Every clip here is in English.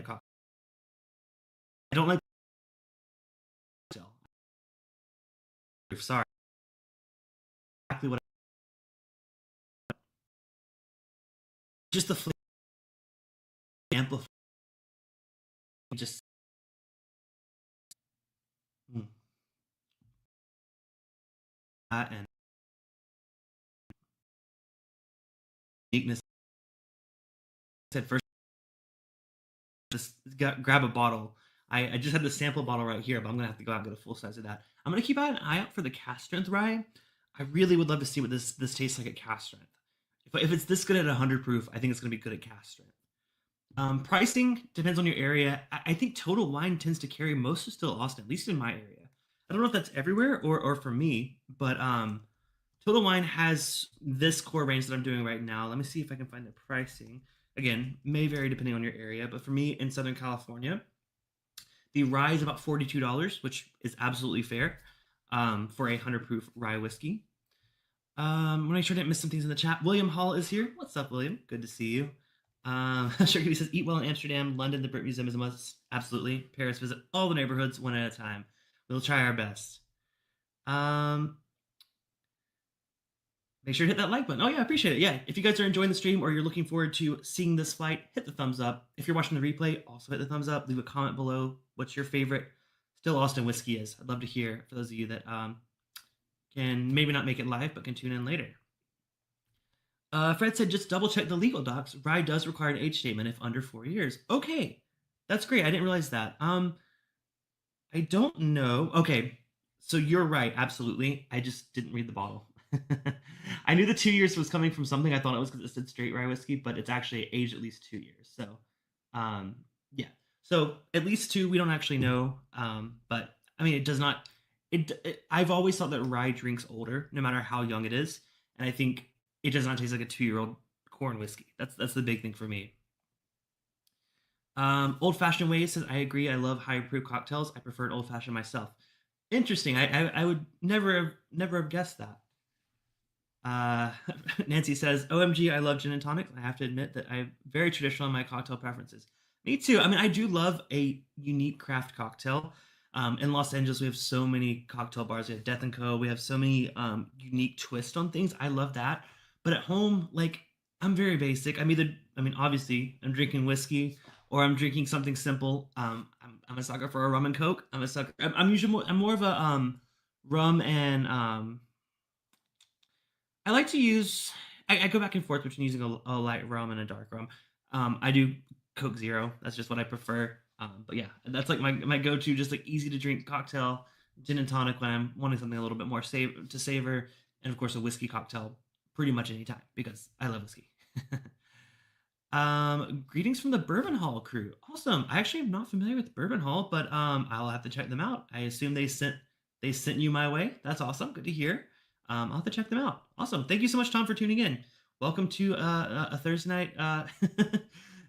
a cocktail. I don't like cocktail. Sorry, exactly what just the flavor amplify just mm, that and uniqueness. I said first, just grab a bottle. I just had the sample bottle right here, but I'm gonna have to go out and get a full size of that. I'm gonna keep an eye out for the cast strength rye. I really would love to see what this tastes like at cast strength. If it's this good at 100 proof, I think it's gonna be good at cast strength. Pricing depends on your area. I think Total Wine tends to carry most of Still Austin, at least in my area. I don't know if that's everywhere or for me, but Total Wine has this core range that I'm doing right now. Let me see if I can find the pricing. Again, may vary depending on your area, but for me in Southern California, the rye is about $42, which is absolutely fair for a 100 proof rye whiskey. I want to make sure I didn't miss some things in the chat. William Hall is here. What's up, William? Good to see you. Sure, he says, eat well in Amsterdam, London, the Brit Museum is a must. Absolutely. Paris, visit all the neighborhoods one at a time. We'll try our best. Make sure to hit that like button. Oh, yeah, I appreciate it. Yeah, if you guys are enjoying the stream or you're looking forward to seeing this fight, hit the thumbs up. If you're watching the replay, also hit the thumbs up. Leave a comment below what your favorite Still Austin whiskey is. I'd love to hear for those of you that can maybe not make it live, but can tune in later. Fred said, just double check the legal docs. Rye does require an age statement if under 4 years. Okay, that's great. I didn't realize that. I don't know. Okay, so you're right. Absolutely. I just didn't read the bottle. I knew the 2 years was coming from something. I thought it was because it said straight rye whiskey, but it's actually aged at least 2 years. So, yeah. So at least two. We don't actually know. But I mean, it does not. I've always thought that rye drinks older, no matter how young it is, and I think it does not taste like a 2-year-old corn whiskey. That's the big thing for me. Old fashioned ways says, I agree. I love high proof cocktails. I prefer an old fashioned myself. Interesting. I would never have guessed that. Nancy says, OMG, I love gin and tonics. I have to admit that I'm very traditional in my cocktail preferences. Me too. I mean, I do love a unique craft cocktail. In Los Angeles, we have so many cocktail bars. We have Death and Co. We have so many unique twists on things. I love that. But at home, like, I'm very basic. Obviously, I'm drinking whiskey or I'm drinking something simple. I'm a sucker for a rum and coke. I'm more of a rum and I like to use. I go back and forth between using a light rum and a dark rum. I do Coke Zero. That's just what I prefer. But yeah, that's like my go-to, just like easy to drink cocktail, gin and tonic when I'm wanting something a little bit more to savor, and of course a whiskey cocktail pretty much anytime because I love whiskey. Greetings from the Bourbon Hall crew. Awesome. I actually am not familiar with Bourbon Hall, but I'll have to check them out. I assume they sent you my way. That's awesome. Good to hear. I'll have to check them out. Awesome. Thank you so much, Tom, for tuning in. Welcome to a Thursday night. I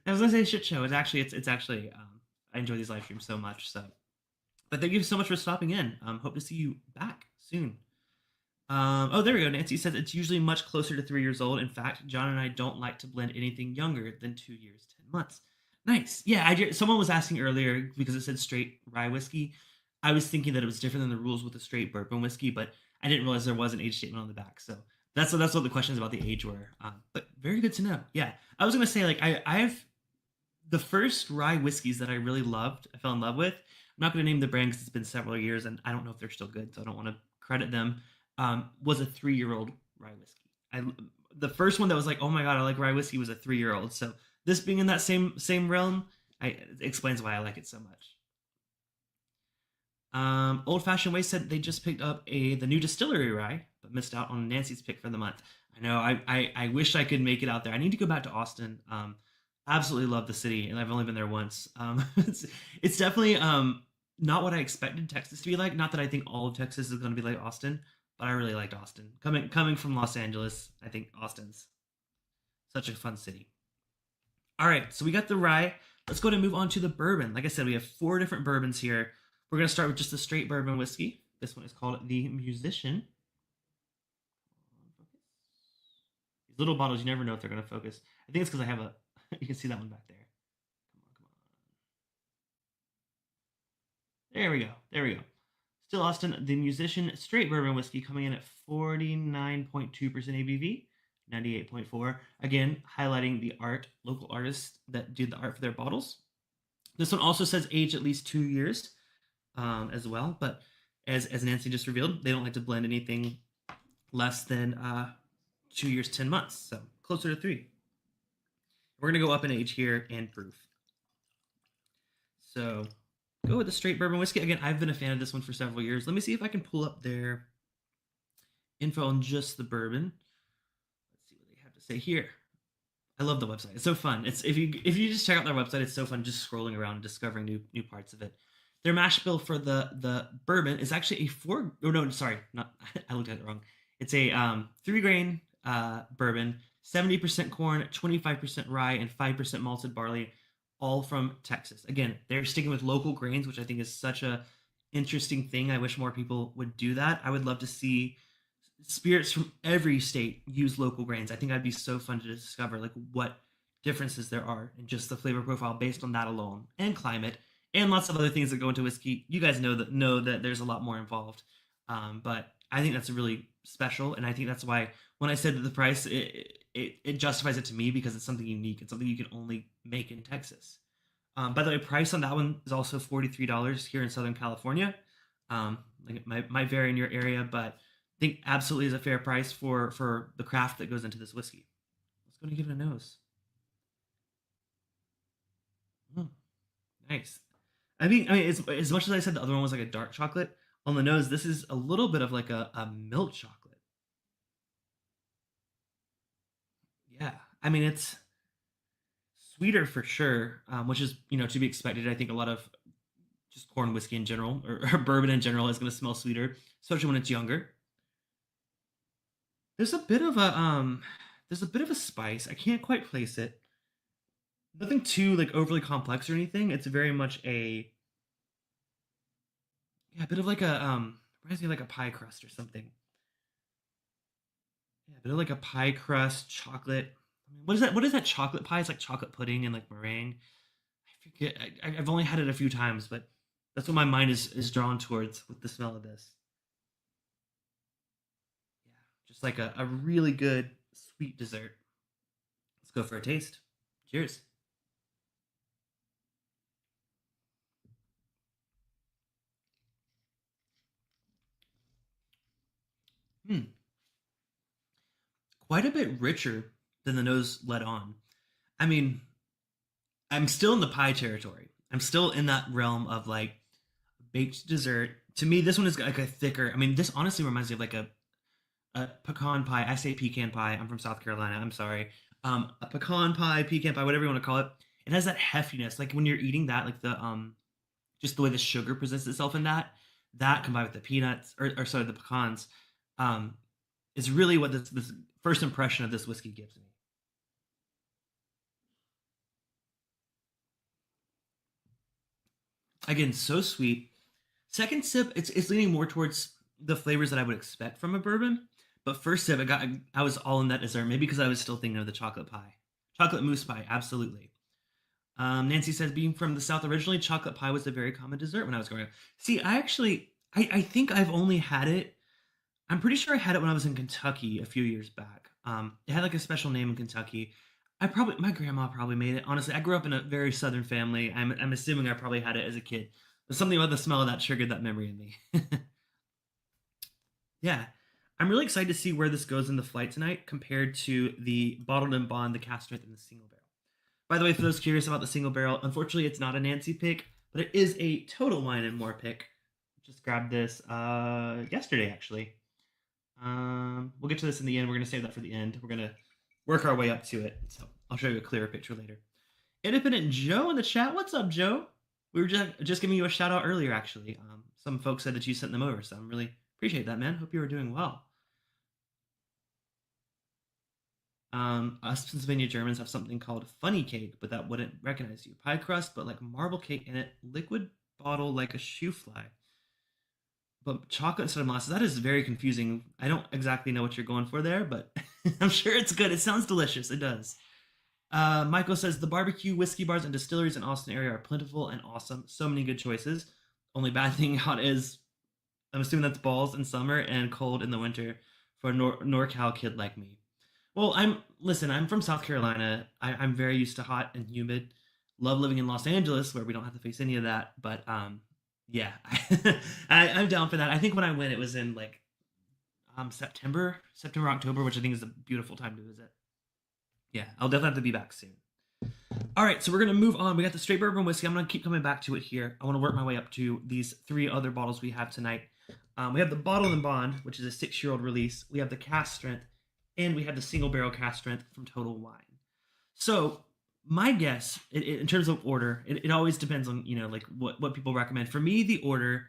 was gonna say shit show. It's actually. I enjoy these live streams so much. So, but thank you so much for stopping in. Hope to see you back soon. Oh, there we go. Nancy says it's usually much closer to 3 years old. In fact, John and I don't like to blend anything younger than 2 years, 10 months. Nice. Yeah, someone was asking earlier because it said straight rye whiskey. I was thinking that it was different than the rules with the straight bourbon whiskey, but I didn't realize there was an age statement on the back. So that's what the questions about the age were. But very good to know. Yeah, I was gonna say like I've the first rye whiskeys that I really loved, I fell in love with. I'm not going to name the brand because it's been several years and I don't know if they're still good, so I don't want to credit them. Was a 3-year-old rye whiskey. The first one that was like, oh my god, I like rye whiskey was a 3-year-old. So this being in that same realm, it explains why I like it so much. Old Fashioned Way said they just picked up the new distillery rye, but missed out on Nancy's pick for the month. I know. I wish I could make it out there. I need to go back to Austin. Absolutely love the city, and I've only been there once. It's definitely not what I expected Texas to be like. Not that I think all of Texas is going to be like Austin, but I really liked Austin. Coming from Los Angeles, I think Austin's such a fun city. All right, so we got the rye. Let's go ahead and move on to the bourbon. Like I said, we have 4 different bourbons here. We're going to start with just the straight bourbon whiskey. This one is called the Musician. These little bottles, you never know if they're going to focus. I think it's because I have you can see that one back there. Come on. There we go. There we go. Still Austin, the musician straight bourbon whiskey coming in at 49.2% ABV, 98.4. Again, highlighting the art, local artists that did the art for their bottles. This one also says age at least 2 years as well. But as Nancy just revealed, they don't like to blend anything less than 2 years, 10 months. So closer to 3. We're going to go up in age here and proof. So go with the straight bourbon whiskey. Again, I've been a fan of this one for several years. Let me see if I can pull up their info on just the bourbon. Let's see what they have to say here. I love the website. It's so fun. It's if you just check out their website, it's so fun just scrolling around and discovering new parts of it. Their mash bill for the bourbon is actually a four. Oh no, sorry, not. I looked at it wrong. It's a 3 grain bourbon, 70% corn, 25% rye, and 5% malted barley, all from Texas. Again, they're sticking with local grains, which I think is such a interesting thing. I wish more people would do that. I would love to see spirits from every state use local grains. I think that'd be so fun to discover like what differences there are in just the flavor profile based on that alone, and climate, and lots of other things that go into whiskey. You guys know that there's a lot more involved, but I think that's really special, and I think that's why when I said that the price, it justifies it to me because it's something unique. It's something you can only make in Texas. By the way, price on that one is also $43 here in Southern California. Like it might vary in your area, but I think absolutely is a fair price for the craft that goes into this whiskey. Let's go and give it a nose. Mm, nice. I mean, as much as I said the other one was like a dark chocolate, on the nose, this is a little bit of like a milk chocolate. Yeah, I mean it's sweeter for sure, which is to be expected. I think a lot of just corn whiskey in general or bourbon in general is going to smell sweeter, especially when it's younger. There's a bit of a spice. I can't quite place it. Nothing too like overly complex or anything. It's very much a yeah, a bit of like a reminds me of like a pie crust or something. Yeah, a bit of like a pie crust chocolate. I mean, what is that? What is that chocolate pie? It's like chocolate pudding and like meringue. I forget. I've only had it a few times, but that's what my mind is drawn towards with the smell of this. Yeah, just like a really good sweet dessert. Let's go for a taste. Cheers. Hmm. Quite a bit richer than the nose let on. I mean, I'm still in the pie territory. I'm still in that realm of like baked dessert. To me, this one is like a thicker. I mean, this honestly reminds me of like a pecan pie. I say pecan pie. I'm from South Carolina. I'm sorry. A pecan pie, pecan pie, whatever you want to call it. It has that heftiness. Like when you're eating that, like the just the way the sugar presents itself in that combined with the peanuts or sorry, the pecans, um, is really what this first impression of this whiskey gives me. Again, so sweet. Second sip, it's leaning more towards the flavors that I would expect from a bourbon. But first sip, I was all in that dessert. Maybe because I was still thinking of the chocolate pie, chocolate mousse pie. Absolutely. Nancy says, being from the South originally, chocolate pie was a very common dessert when I was growing up. See, I think I've only had it. I'm pretty sure I had it when I was in Kentucky a few years back. It had like a special name in Kentucky. My grandma probably made it. Honestly, I grew up in a very Southern family. I'm assuming I probably had it as a kid. But something about the smell of that triggered that memory in me. Yeah. I'm really excited to see where this goes in the flight tonight compared to the bottled and bond, the cast strength, and the single barrel. By the way, for those curious about the single barrel, unfortunately, it's not a Nancy pick, but it is a Total Wine and More pick. Just grabbed this yesterday, actually. We'll get to this in the end. We're gonna save that for the end. We're gonna work our way up to it. So I'll show you a clearer picture later. Independent Joe in the chat. What's up, Joe? We were just giving you a shout out earlier, actually. Some folks said that you sent them over, so I'm really appreciate that, man. Hope you were doing well. Us Pennsylvania Germans have something called funny cake, but that wouldn't recognize you. Pie crust, but like marble cake in it, liquid bottle like a shoe fly. But chocolate instead of molasses, that is very confusing. I don't exactly know what you're going for there, but I'm sure it's good. It sounds delicious. It does. Michael says the barbecue whiskey bars and distilleries in Austin area are plentiful and awesome. So many good choices. Only bad thing out is I'm assuming that's balls in summer and cold in the winter for a NorCal kid like me. Well, listen. I'm from South Carolina. I'm very used to hot and humid. Love living in Los Angeles where we don't have to face any of that. But yeah, I'm down for that. I think when I went, it was in like September, October, which I think is a beautiful time to visit. Yeah, I'll definitely have to be back soon. All right, so we're gonna move on. We got the straight bourbon whiskey. I'm gonna keep coming back to it here. I want to work my way up to these three other bottles we have tonight. We have the Bottle and Bond, which is a 6-year-old release. We have the Cask Strength, and we have the Single Barrel Cask Strength from Total Wine. So my guess, in terms of order, it always depends on like what people recommend. For me, the order,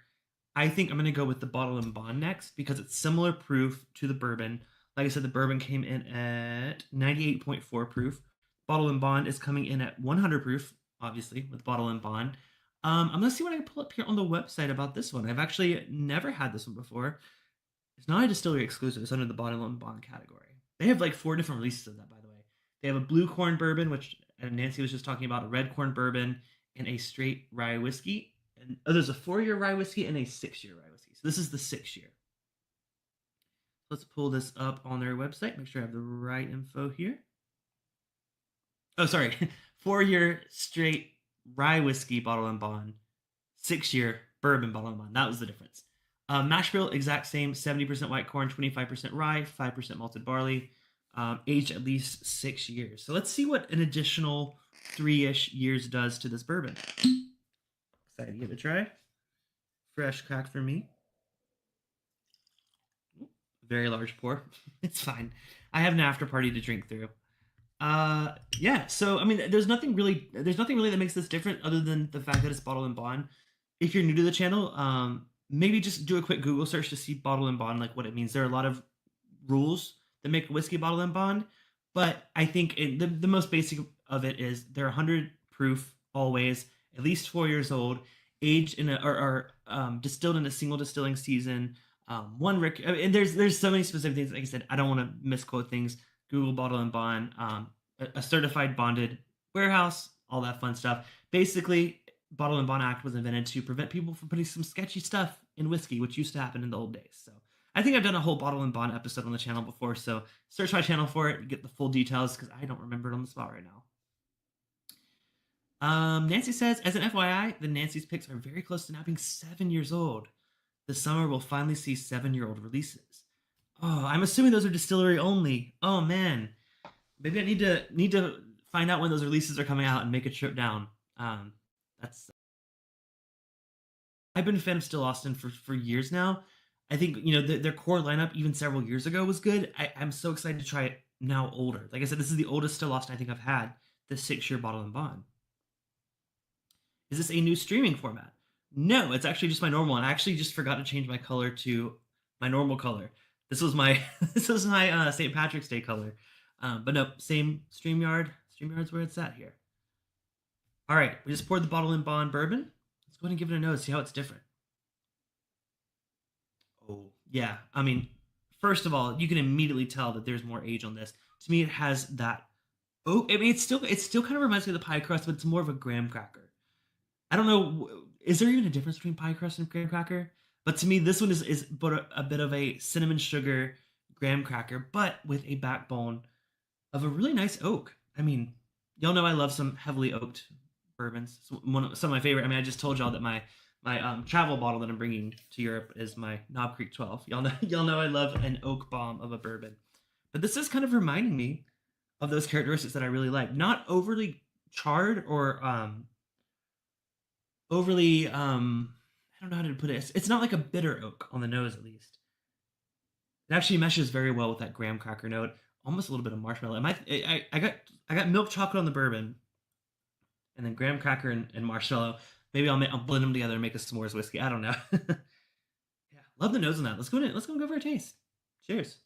I think I'm gonna go with the Bottle and Bond next because it's similar proof to the bourbon. Like I said, the bourbon came in at 98.4 proof. Bottle and Bond is coming in at 100 proof, obviously, with Bottle and Bond. I'm gonna see what I can pull up here on the website about this one. I've actually never had this one before. It's not a distillery exclusive. It's under the Bottle and Bond category. They have like 4 different releases of that, by the way. They have a blue corn bourbon, which Nancy was just talking about, a red corn bourbon, and a straight rye whiskey. And there's a 4-year rye whiskey and a 6-year rye whiskey. So this is the 6-year. Let's pull this up on their website. Make sure I have the right info here. Oh, sorry. 4-year straight rye whiskey Bottle and Bond, 6-year bourbon Bottle and Bond. That was the difference. Mash bill, exact same, 70% white corn, 25% rye, 5% malted barley, aged at least 6 years. So let's see what an additional 3-ish years does to this bourbon. Excited to give it a try. Fresh crack for me. Very large pour. It's fine. I have an after party to drink through. Yeah, so I mean there's nothing really that makes this different other than the fact that it's Bottle and Bond. If you're new to the channel, maybe just do a quick Google search to see Bottle and Bond, like what it means. There are a lot of rules that make whiskey Bottle and Bond, but I think the most basic of it is they're 100 proof always, at least 4 years old, aged in distilled in a single distilling season. And there's so many specific things. Like I said, I don't want to misquote things. Google Bottle and Bond, a certified bonded warehouse, all that fun stuff. Basically, Bottle and Bond Act was invented to prevent people from putting some sketchy stuff in whiskey, which used to happen in the old days. So I think I've done a whole Bottle and Bond episode on the channel before, so search my channel for it and get the full details because I don't remember it on the spot right now. Nancy says, as an FYI, the Nancy's picks are very close to now being 7 years old. This summer we'll finally see 7-year-old releases. Oh, I'm assuming those are distillery only. Oh man, maybe I need to find out when those releases are coming out and make a trip down. That's I've been a fan of Still Austin for years now. I think their core lineup even several years ago was good. I'm so excited to try it now older. Like I said, this is the oldest Still Austin I think I've had. The 6-year Bottle and Bond. Is this a new streaming format? No, it's actually just my normal one. I actually just forgot to change my color to my normal color. This was my St. Patrick's Day color. But no, same StreamYard. StreamYard's where it's at here. All right, we just poured the Bottle and Bond bourbon. Let's go ahead and give it a nose, see how it's different. Oh, yeah. I mean, first of all, you can immediately tell that there's more age on this. To me, it has that. Oh, I mean, it still kind of reminds me of the pie crust, but it's more of a graham cracker. I don't know. Is there even a difference between pie crust and graham cracker? But to me, this one is but a bit of a cinnamon sugar graham cracker, but with a backbone of a really nice oak. I mean, y'all know I love some heavily oaked bourbons. Some of my favorite. I mean, I just told y'all that my travel bottle that I'm bringing to Europe is my Knob Creek 12. Y'all know I love an oak bomb of a bourbon. But this is kind of reminding me of those characteristics that I really like. Not overly charred or overly I don't know how to put it. It's not like a bitter oak on the nose, at least. It actually meshes very well with that graham cracker note, almost a little bit of marshmallow. I got milk chocolate on the bourbon, and then graham cracker and marshmallow. Maybe I'll blend them together and make a s'mores whiskey. I don't know. Yeah, love the nose on that. Let's go and go for a taste. Cheers.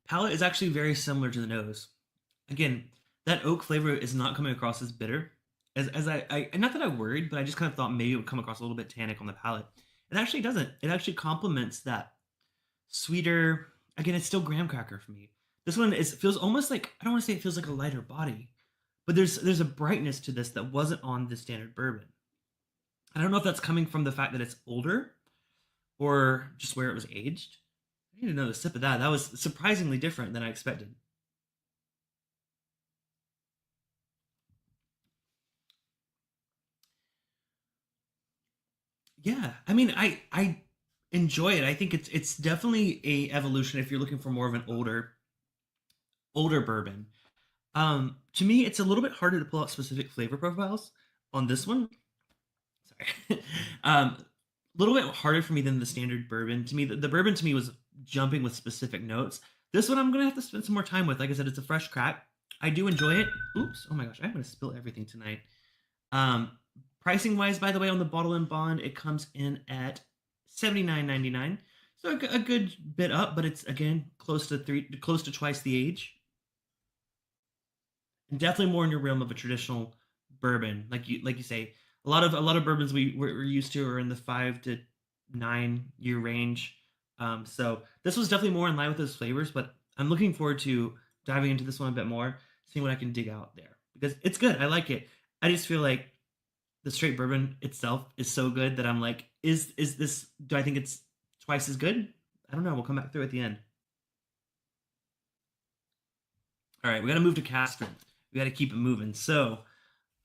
Palate is actually very similar to the nose. Again, that oak flavor is not coming across as bitter. As I not that I worried, but I just kind of thought maybe it would come across a little bit tannic on the palate. It actually doesn't. It actually complements that sweeter, again, it's still graham cracker for me. This one is feels almost like, I don't want to say it feels like a lighter body, but there's a brightness to this that wasn't on the standard bourbon. I don't know if that's coming from the fact that it's older or just where it was aged. I need another sip of that. That was surprisingly different than I expected. Yeah, I mean, I enjoy it. I think it's definitely a evolution if you're looking for more of an older bourbon. To me, it's a little bit harder to pull out specific flavor profiles on this one. Sorry. A little bit harder for me than the standard bourbon. To me, the bourbon to me was jumping with specific notes. This one I'm gonna have to spend some more time with. Like I said, it's a fresh crack. I do enjoy it. Oops! Oh my gosh, I'm gonna spill everything tonight. Um, Pricing wise, by the way, on the bottle and bond, it comes in at $79.99. So a good bit up, but it's again close to twice the age, and definitely more in your realm of a traditional bourbon. Like you say, a lot of bourbons we're used to are in the 5 to 9 year range. So this was definitely more in line with those flavors, but I'm looking forward to diving into this one a bit more, seeing what I can dig out there because it's good. I like it. I just feel like the straight bourbon itself is so good that I'm like, is this? Do I think it's twice as good? I don't know. We'll come back through at the end. All right, we got to move to Castron. We got to keep it moving. So,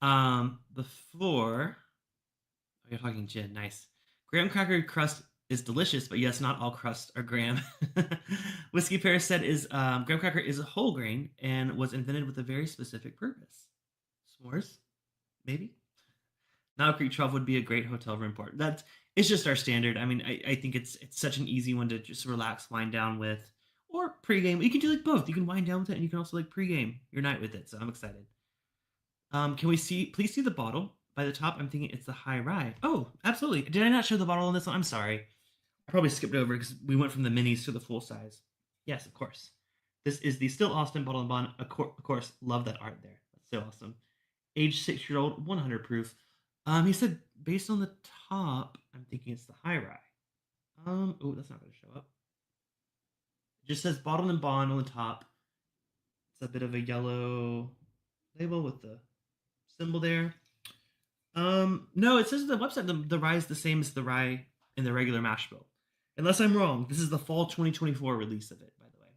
before oh, you're talking gin, nice. Graham cracker crust is delicious, but yes, not all crusts are graham. Whiskey Paris said is graham cracker is a whole grain and was invented with a very specific purpose. S'mores, maybe. Now Creek 12 would be a great hotel room port. That's It's just our standard. I mean, I think it's such an easy one to just relax, wind down with, or pregame. You can do like both. You can wind down with it, and you can also like pregame your night with it. So I'm excited. Can we see? Please see the bottle by the top. I'm thinking it's the high rye. Oh, absolutely. Did I not show the bottle on this one? I'm sorry. I probably skipped over because we went from the minis to the full size. Yes, of course. This is the Still Austin Bottle and Bond. Of course, love that art there. That's so awesome. Age 6 year old, 100 proof. He said based on the top, I'm thinking it's the high rye. Oh, that's not going to show up. It just says bottled and bond on the top. It's a bit of a yellow label with the symbol there. No, it says on the website the rye is the same as the rye in the regular mash bill. Unless I'm wrong, this is the fall 2024 release of it, by the way.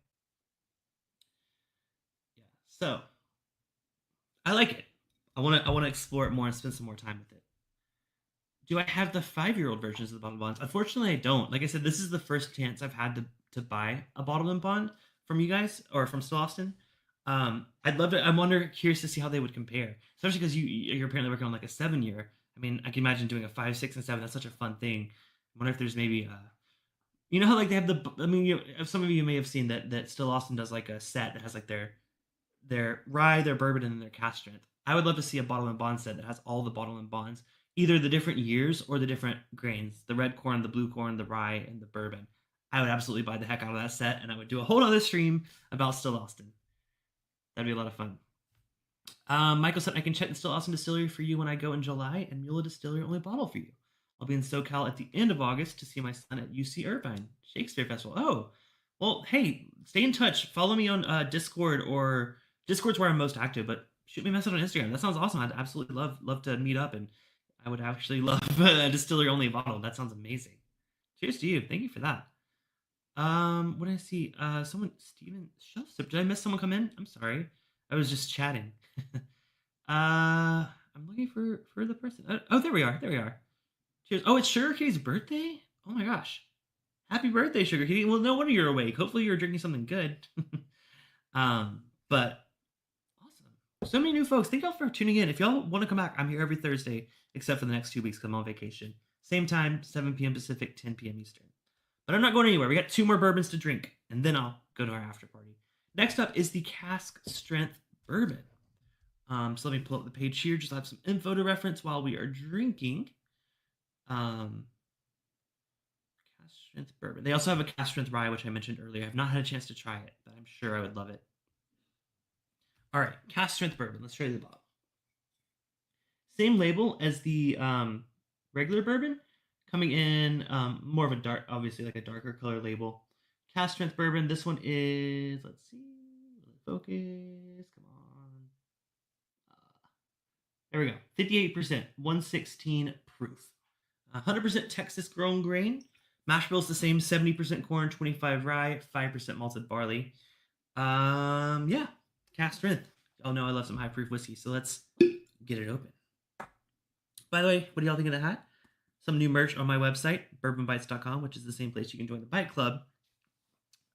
Yeah. So I like it. I wanna explore it more and spend some more time with it. Do I have the 5 year old versions of the bottled bonds? Unfortunately, I don't. Like I said, this is the first chance I've had to buy a bottled and bond from you guys or from Still Austin. I'd love to. Curious to see how they would compare, especially because you're apparently working on like a 7 year. I mean, I can imagine doing a 5, 6, and 7. That's such a fun thing. I wonder if there's maybe you know how like they have the. I mean, some of you may have seen that Still Austin does like a set that has like their rye, their bourbon, and their cask strength. I would love to see a bottle and bond set that has all the bottle and bonds, either the different years or the different grains, the red corn, the blue corn, the rye, and the bourbon. I would absolutely buy the heck out of that set, and I would do a whole other stream about Still Austin. That'd be a lot of fun. Michael said I can check the Still Austin Distillery for you when I go in July, and Mule Distillery only bottle for you. I'll be in SoCal at the end of August to see my son at UC Irvine Shakespeare Festival. Oh, well, hey, stay in touch. Follow me on Discord or Discord's where I'm most active, but shoot me a message on Instagram. That sounds awesome. I'd absolutely love to meet up, and I would actually love a distillery only bottle. That sounds amazing. Cheers to you. Thank you for that. What did I see? Someone, Steven Shelfsip. Did I miss someone come in? I'm sorry. I was just chatting. I'm looking for the person. Oh, there we are. There we are. Cheers. Oh, it's Sugar Kitty's birthday. Oh my gosh. Happy birthday, Sugar Kitty. Well, no wonder you're awake. Hopefully you're drinking something good. But awesome. So many new folks. Thank y'all for tuning in. If y'all want to come back, I'm here every Thursday, except for the next 2 weeks because I'm on vacation. Same time, 7 p.m. Pacific, 10 p.m. Eastern. But I'm not going anywhere. We got 2 more bourbons to drink, and then I'll go to our after party. Next up is the Cask Strength Bourbon. So let me pull up the page here. Just have some info to reference while we are drinking. Cask Strength Bourbon. They also have a Cask Strength Rye, which I mentioned earlier. I've not had a chance to try it, but I'm sure I would love it. All right, Cask Strength Bourbon. Let's show you the bottle. Same label as the regular bourbon, coming in more of a dark, obviously like a darker color label. Cask strength bourbon. This one is, let's see, focus. Come on. There we go. 58%, 116 proof. 100% Texas grown grain. Mash bill's the same, 70% corn, 25 rye, 5% malted barley. Yeah, cask strength. Oh no, I love some high proof whiskey, so let's get it open. By the way, what do y'all think of the hat? Some new merch on my website, bourbonbytes.com, which is the same place you can join the Byte Club.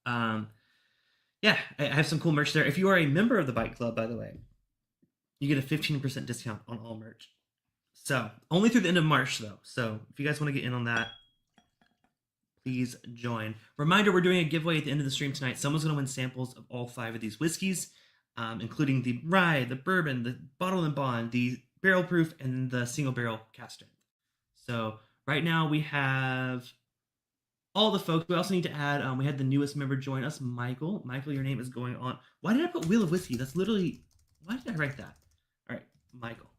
Yeah, I have some cool merch there. If you are a member of the Byte Club, by the way, you get a 15% discount on all merch. So, only through the end of March, though. So, if you guys want to get in on that, please join. Reminder, we're doing a giveaway at the end of the stream tonight. Someone's going to win samples of all 5 of these whiskeys, including the rye, the bourbon, the bottle and bond, the barrel proof, and the single barrel cask strength. So, right now we have all the folks. We also need to add, we had the newest member join us, Michael. Michael, your name is going on. Why did I put Wheel of Whiskey? That's literally, why did I write that? All right, Michael.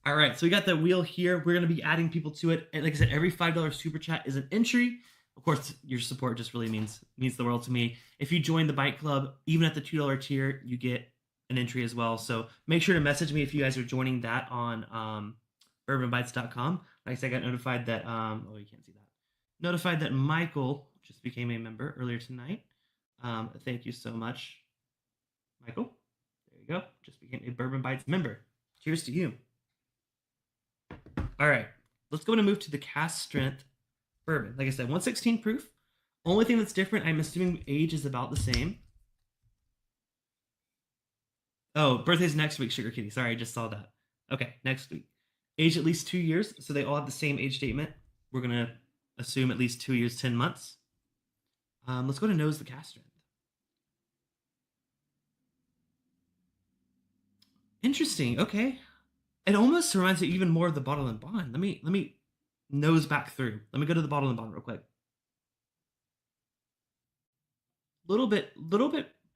All right, so we got the wheel here. We're going to be adding people to it. And like I said, every $5 super chat is an entry. Of course, your support just really means the world to me. If you join the Byte Club, even at the $2 tier, you get an entry as well. So make sure to message me if you guys are joining that on bourbonbytes.com. Like I said, I got notified that, oh, you can't see that. Notified that Michael just became a member earlier tonight. Thank you so much, Michael. There you go. Just became a Bourbon Bytes member. Cheers to you. All right, let's go and move to the cask strength bourbon. Like I said, 116 proof. Only thing that's different, I'm assuming age is about the same. Oh, birthday's next week, Sugar Kitty. Sorry, I just saw that. Okay, next week. Age at least 2 years, so they all have the same age statement. We're going to assume at least 2 years, 10 months. Let's go to nose the cask strength. Interesting, okay. It almost reminds me even more of the bottle and bond. Let me nose back through. Let me go to the bottle and bond real quick. Little bit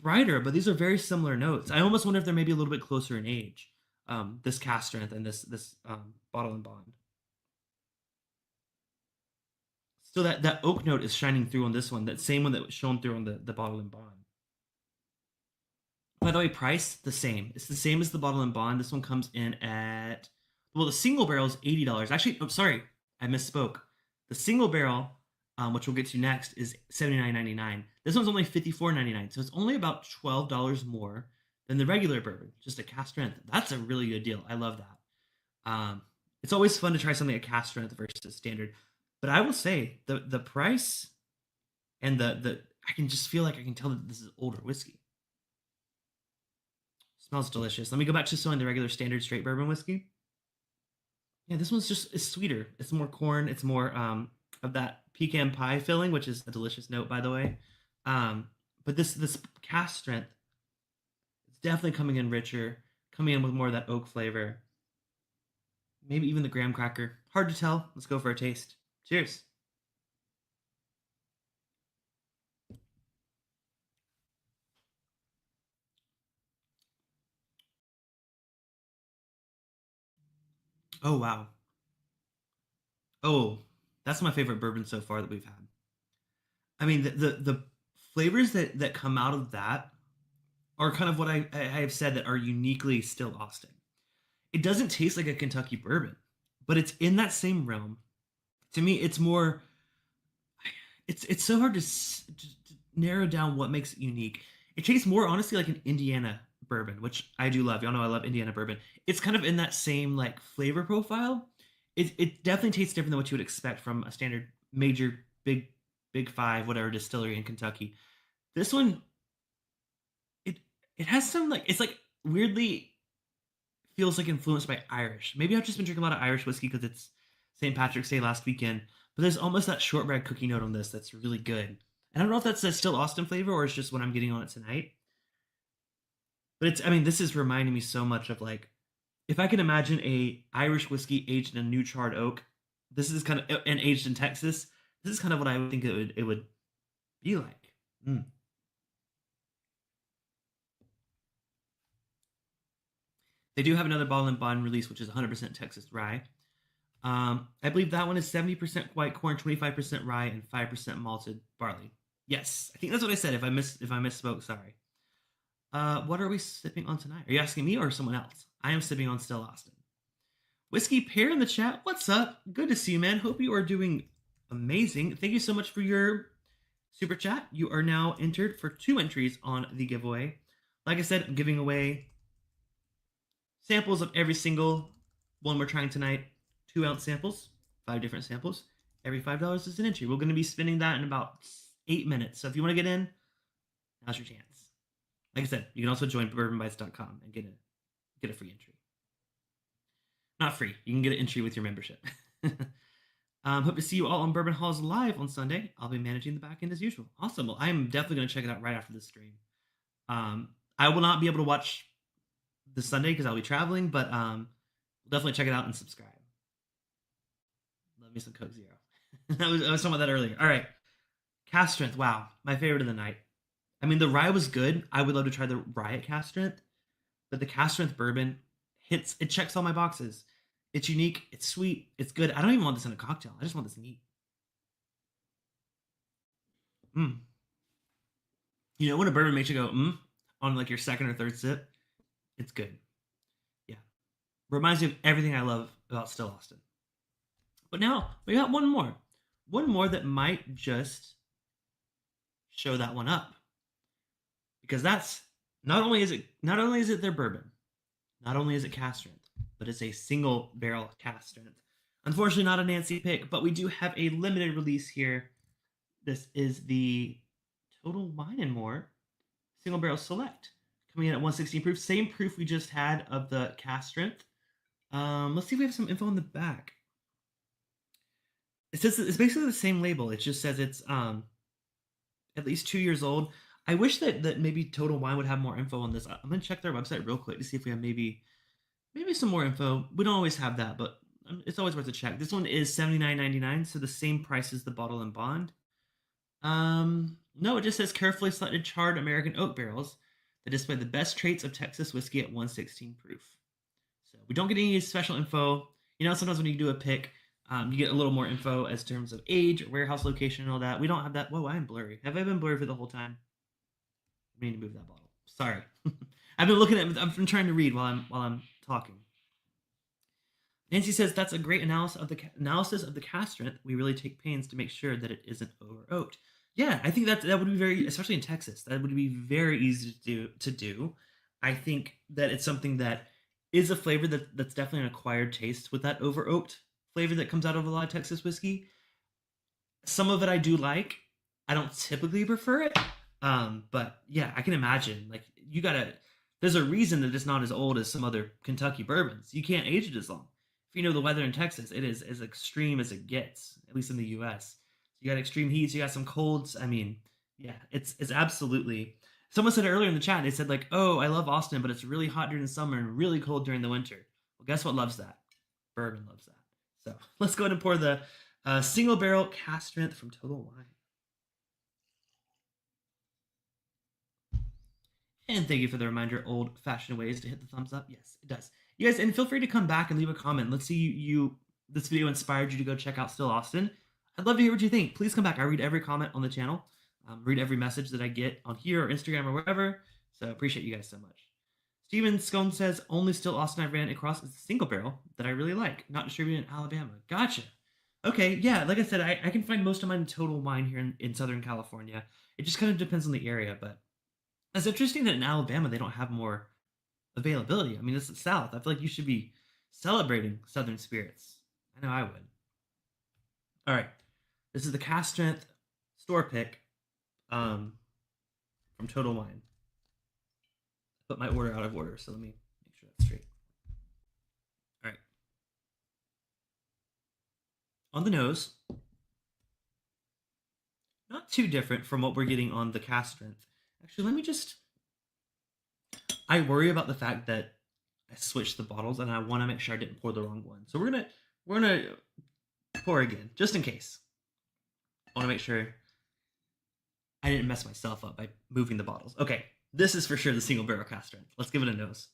brighter, but these are very similar notes. I almost wonder if they're maybe a little bit closer in age. This cask strength and this bottle and bond. So that oak note is shining through on this one. That same one that was shown through on the bottle and bond. By the way, price, the same. It's the same as the bottle and bond. This one comes in at, well, the single barrel is $80. Actually, I'm sorry, I misspoke. The single barrel, which we'll get to next, is $79.99. This one's only $54.99, so it's only about $12 more than the regular bourbon, just a cask strength. That's a really good deal. I love that. It's always fun to try something at cask strength versus standard. But I will say, the price and the I can just feel like I can tell that this is older whiskey. Smells delicious. Let me go back to selling the regular standard straight bourbon whiskey. Yeah, this one's just, it's sweeter. It's more corn. It's more of that pecan pie filling, which is a delicious note, by the way. But this cask strength, it's definitely coming in richer, coming in with more of that oak flavor. Maybe even the graham cracker. Hard to tell. Let's go for a taste. Cheers. Oh, wow. Oh, that's my favorite bourbon so far that we've had. I mean, the flavors that come out of that are kind of what I have said that are uniquely still Austin. It doesn't taste like a Kentucky bourbon, but it's in that same realm. To me, it's more. It's so hard to narrow down what makes it unique. It tastes more honestly like an Indiana bourbon, which I do love. Y'all know I love Indiana bourbon. It's kind of in that same like flavor profile. It definitely tastes different than what you would expect from a standard major big five whatever distillery in Kentucky. This one, it has some like, it's like weirdly feels like influenced by Irish. Maybe I've just been drinking a lot of Irish whiskey because it's St. Patrick's Day last weekend. But there's almost that shortbread cookie note on this that's really good. And I don't know if that's a still Austin flavor or it's just what I'm getting on it tonight. But it's, I mean, this is reminding me so much of like, if I can imagine a Irish whiskey aged in a new charred oak, this is kind of, and aged in Texas, this is kind of what I would think it would be like. Mm. They do have another bottle and bond release, which is 100% Texas rye. I believe that one is 70% white corn, 25% rye, and 5% malted barley. Yes, I think that's what I said. If I misspoke, sorry. What are we sipping on tonight? Are you asking me or someone else? I am sipping on Still Austin. Whiskey Pear in the chat. What's up? Good to see you, man. Hope you are doing amazing. Thank you so much for your super chat. You are now entered for 2 entries on the giveaway. Like I said, I'm giving away samples of every single one we're trying tonight. 2-ounce samples, 5 different samples. Every $5 is an entry. We're going to be spinning that in about 8 minutes. So if you want to get in, now's your chance. Like I said, you can also join bourbonbytes.com and get a free entry. Not free. You can get an entry with your membership. Hope to see you all on Bourbon Halls live on Sunday. I'll be managing the back end as usual. Awesome. Well, I'm definitely going to check it out right after this stream. I will not be able to watch this Sunday because I'll be traveling, but definitely check it out and subscribe. Love me some Coke Zero. I was talking about that earlier. All right. Cask Strength. Wow. My favorite of the night. I mean, the rye was good. I would love to try the rye at Cask Strength, but the Cask Strength bourbon it checks all my boxes. It's unique. It's sweet. It's good. I don't even want this in a cocktail. I just want this neat. You know when a bourbon makes you go on like your second or third sip? It's good. Yeah. Reminds me of everything I love about Still Austin. But now we got one more. One more that might just show that one up. Because that's not only is it their bourbon, not only is it cask strength, but it's a single barrel cask strength. Unfortunately, not a Nancy pick, but we do have a limited release here. This is the Total Wine and More Single Barrel Select, coming in at 116 proof. Same proof we just had of the cask strength. Let's see if we have some info on the back. It says it's basically the same label. It just says it's at least 2 years old. I wish that maybe Total Wine would have more info on this. I'm gonna check their website real quick to see if we have maybe some more info. We don't always have that, but it's always worth a check. This one is $79.99, so the same price as the bottle and bond. No, it just says carefully selected charred American oak barrels that display the best traits of Texas whiskey at 116 proof. So we don't get any special info. You know, sometimes when you do a pick, you get a little more info as terms of age, warehouse location, and all that. We don't have that. Whoa, I'm blurry. Have I been blurry for the whole time? I need to move that bottle. Sorry. I've been looking at. I've been trying to read while I'm talking. Nancy says that's a great analysis of the cask strength. We really take pains to make sure that it isn't over oaked. Yeah, I think that would be very, especially in Texas, that would be very easy to do. I think that it's something that is a flavor that's definitely an acquired taste with that over oaked flavor that comes out of a lot of Texas whiskey. Some of it I do like. I don't typically prefer it. But yeah, I can imagine like there's a reason that it's not as old as some other Kentucky bourbons. You can't age it as long. If you know the weather in Texas, it is as extreme as it gets, at least in the US. You got extreme heats, you got some colds. I mean, yeah, it's absolutely. Someone said earlier in the chat, they said like, "Oh, I love Austin, but it's really hot during the summer and really cold during the winter." Well, guess what loves that? Bourbon loves that. So let's go ahead and pour the single barrel cask strength from Total Wine. And thank you for the reminder, old-fashioned ways to hit the thumbs up. Yes, it does. You guys, and feel free to come back and leave a comment. Let's see this video inspired you to go check out Still Austin. I'd love to hear what you think. Please come back. I read every comment on the channel. Read every message that I get on here or Instagram or wherever. So appreciate you guys so much. Steven Scone says, only Still Austin I ran across is a single barrel that I really like, not distributed in Alabama. Gotcha. Okay, yeah, like I said, I can find most of mine in Total Wine here in Southern California. It just kind of depends on the area, but it's interesting that in Alabama they don't have more availability. I mean, it's the South. I feel like you should be celebrating Southern spirits. I know I would. All right. This is the cask strength store pick from Total Wine. I put my order out of order, so let me make sure that's straight. All right. On the nose, not too different from what we're getting on the cask strength. Actually, let me just. I worry about the fact that I switched the bottles, and I want to make sure I didn't pour the wrong one. So we're gonna pour again, just in case. I want to make sure I didn't mess myself up by moving the bottles. Okay, this is for sure the single barrel cask strength. Let's give it a nose.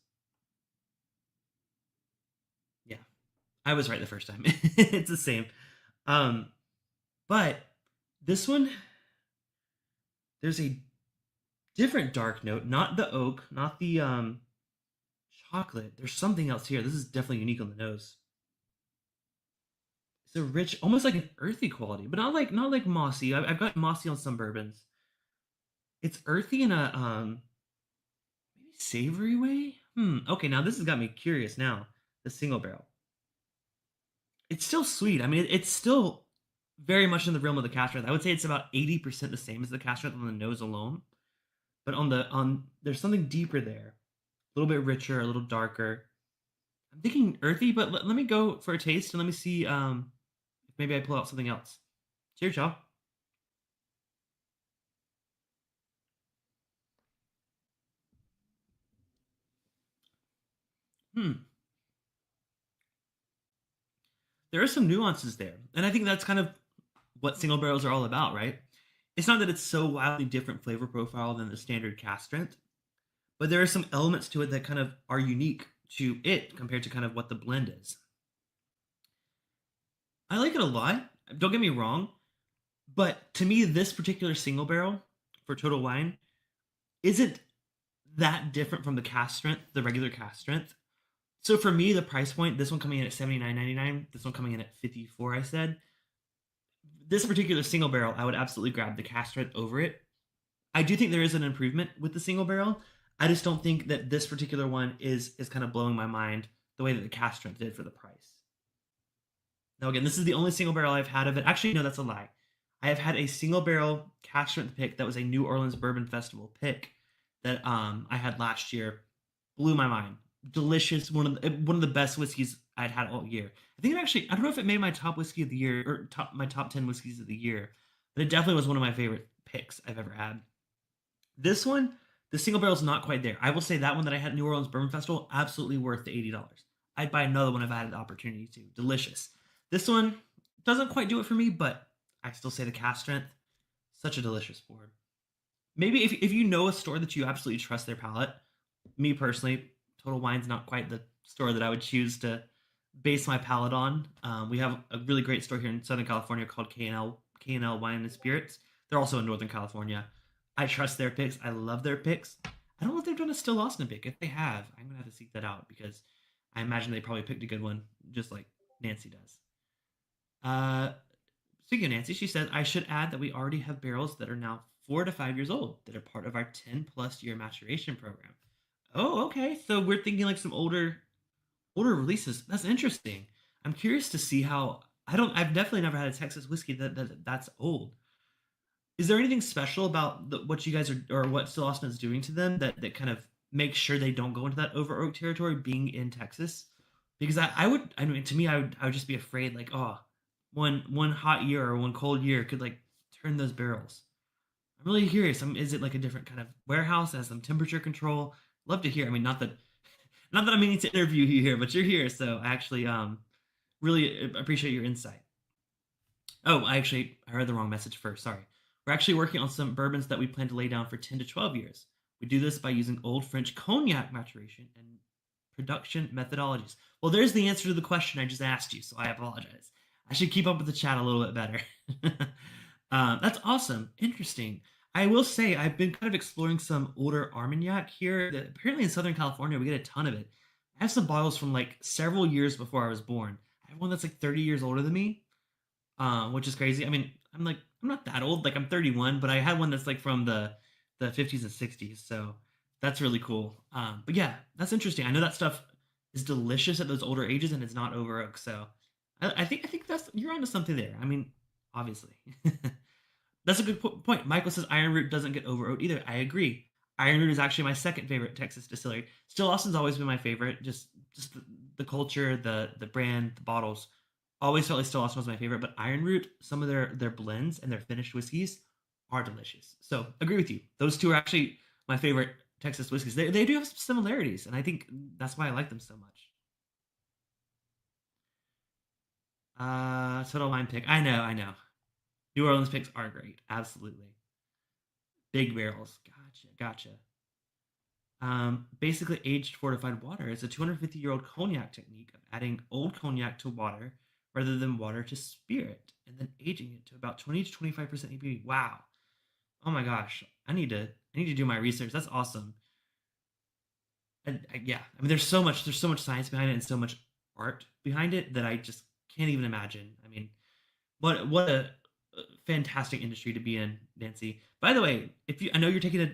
Yeah, I was right the first time. It's the same. But this one, There's a different dark note, not the oak, not the chocolate. There's something else here. This is definitely unique on the nose. It's a rich, almost like an earthy quality, but not like mossy. I've got mossy on some bourbons. It's earthy in a maybe savory way. Okay, now this has got me curious. Now the single barrel. It's still sweet. I mean, it's still very much in the realm of the cask strength. I would say it's about 80% the same as the cask strength on the nose alone. But on there's something deeper there, a little bit richer, a little darker. I'm thinking earthy, but let me go for a taste and let me see if maybe I pull out something else. Cheers, y'all. Hmm. There are some nuances there, and I think that's kind of what single barrels are all about, right? It's not that it's so wildly different flavor profile than the standard cask strength, but there are some elements to it that kind of are unique to it compared to kind of what the blend is. I like it a lot. Don't get me wrong, but to me, this particular single barrel for Total Wine isn't that different from the cask strength, the regular cask strength. So for me, the price point, this one coming in at 79.99, this one coming in at 54, I said. This particular single barrel, I would absolutely grab the cask strength over it. I do think there is an improvement with the single barrel. I just don't think that this particular one is kind of blowing my mind the way that the cask strength did for the price. Now again, this is the only single barrel I've had of it. Actually, no, that's a lie. I have had a single barrel cask strength pick that was a New Orleans Bourbon Festival pick that I had last year. Blew my mind. Delicious. One of the best whiskeys I'd had all year. I think it actually, I don't know if it made my top whiskey of the year or my top 10 whiskeys of the year, but it definitely was one of my favorite picks I've ever had. This one, the single barrel's not quite there. I will say that one that I had at New Orleans Bourbon Festival, absolutely worth the $80. I'd buy another one if I had the opportunity to. Delicious. This one doesn't quite do it for me, but I still say the cask strength, such a delicious pour. Maybe if you know a store that you absolutely trust their palate, me personally, Total Wine's not quite the store that I would choose to base my palate on. We have a really great store here in Southern California called K&L Wine and Spirits. They're also in Northern California. I trust their picks. I love their picks. I don't know if they've done a Still Austin pick. If they have, I'm gonna have to seek that out because I imagine they probably picked a good one, just like Nancy does. Uh, Speaking of Nancy, she said I should add that we already have barrels that are now 4 to 5 years old that are part of our 10+ year maturation program. Oh, okay. So we're thinking like some older releases. That's interesting. I'm curious to see how. I've definitely never had a Texas whiskey that's old. Is there anything special about what you guys are or what Still Austin is doing to them that kind of makes sure they don't go into that over oak territory being in Texas? Because I mean to me I would just be afraid like oh one hot year or one cold year could like turn those barrels. I'm really curious. Is it like a different kind of warehouse has some temperature control? Love to hear. I mean, not that I'm meaning to interview you here, but you're here, so I actually really appreciate your insight. Oh, I read the wrong message first. Sorry. We're actually working on some bourbons that we plan to lay down for 10 to 12 years. We do this by using old French cognac maturation and production methodologies. Well, there's the answer to the question I just asked you, so I apologize. I should keep up with the chat a little bit better. That's awesome. Interesting. I will say I've been kind of exploring some older Armagnac here. Apparently in Southern California we get a ton of it. I have some bottles from like several years before I was born. I have one that's like 30 years older than me, which is crazy. I mean, I'm not that old. Like I'm 31, but I had one that's like from the 50s and 60s. So that's really cool. But yeah, that's interesting. I know that stuff is delicious at those older ages and it's not over oak. So I think that's you're onto something there. I mean, obviously. That's a good point. Michael says Iron Root doesn't get over oat either. I agree. Iron Root is actually my second favorite Texas distillery. Still Austin's always been my favorite. Just the culture, the brand, the bottles. Always felt like Still Austin was my favorite. But Iron Root, some of their blends and their finished whiskeys are delicious. So agree with you. Those two are actually my favorite Texas whiskeys. They do have some similarities, and I think that's why I like them so much. Total Wine pick. I know. New Orleans picks are great. Absolutely. Big barrels. Gotcha. Basically, aged fortified water is a 250-year-old cognac technique of adding old cognac to water rather than water to spirit, and then aging it to about 20 to 25% ABV. Wow. Oh my gosh, I need to do my research. That's awesome. Yeah, I mean, there's so much science behind it and so much art behind it that I just can't even imagine. I mean, what a fantastic industry to be in, Nancy. By the way, if you I know you're taking a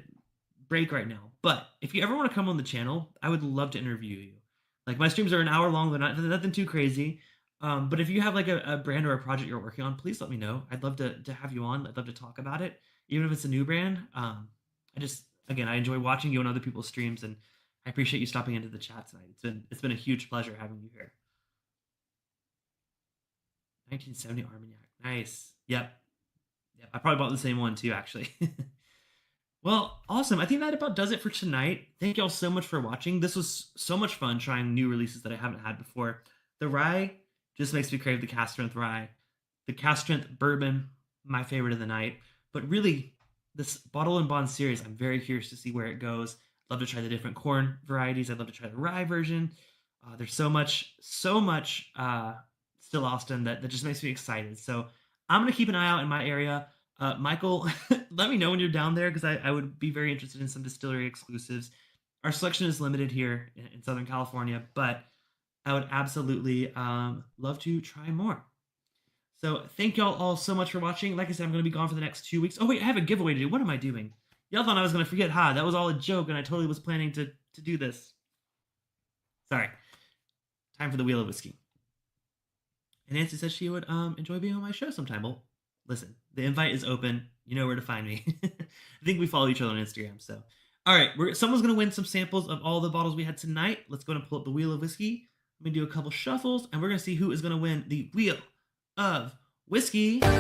break right now, but if you ever want to come on the channel, I would love to interview you. Like my streams are an hour long, they're nothing too crazy. But if you have like a brand or a project you're working on, please let me know. I'd love to have you on. I'd love to talk about it, even if it's a new brand. I just again I enjoy watching you on other people's streams, and I appreciate you stopping into the chat tonight. It's been a huge pleasure having you here. 1970 Armagnac, nice. Yep, yep. I probably bought the same one too, actually. Well, awesome. I think that about does it for tonight. Thank y'all so much for watching. This was so much fun trying new releases that I haven't had before. The rye just makes me crave the cast strength rye. The cast strength bourbon, my favorite of the night. But really, this bottle and bond series, I'm very curious to see where it goes. Love to try the different corn varieties. I'd love to try the rye version. There's so much still Austin that just makes me excited. So I'm gonna keep an eye out in my area. Michael, let me know when you're down there because I would be very interested in some distillery exclusives. Our selection is limited here in Southern California, but I would absolutely love to try more. So thank y'all all so much for watching. Like I said, I'm going to be gone for the next 2 weeks. Oh, wait, I have a giveaway to do. What am I doing? Y'all thought I was going to forget. That was all a joke, and I totally was planning to do this. Sorry. Time for the Wheel of Whiskey. And Nancy said she would enjoy being on my show sometime. Well, listen, the invite is open. You know where to find me. I think we follow each other on Instagram. So, all right, someone's going to win some samples of all the bottles we had tonight. Let's go and pull up the Wheel of Whiskey. Let me do a couple shuffles, and we're going to see who is going to win the Wheel of Whiskey. What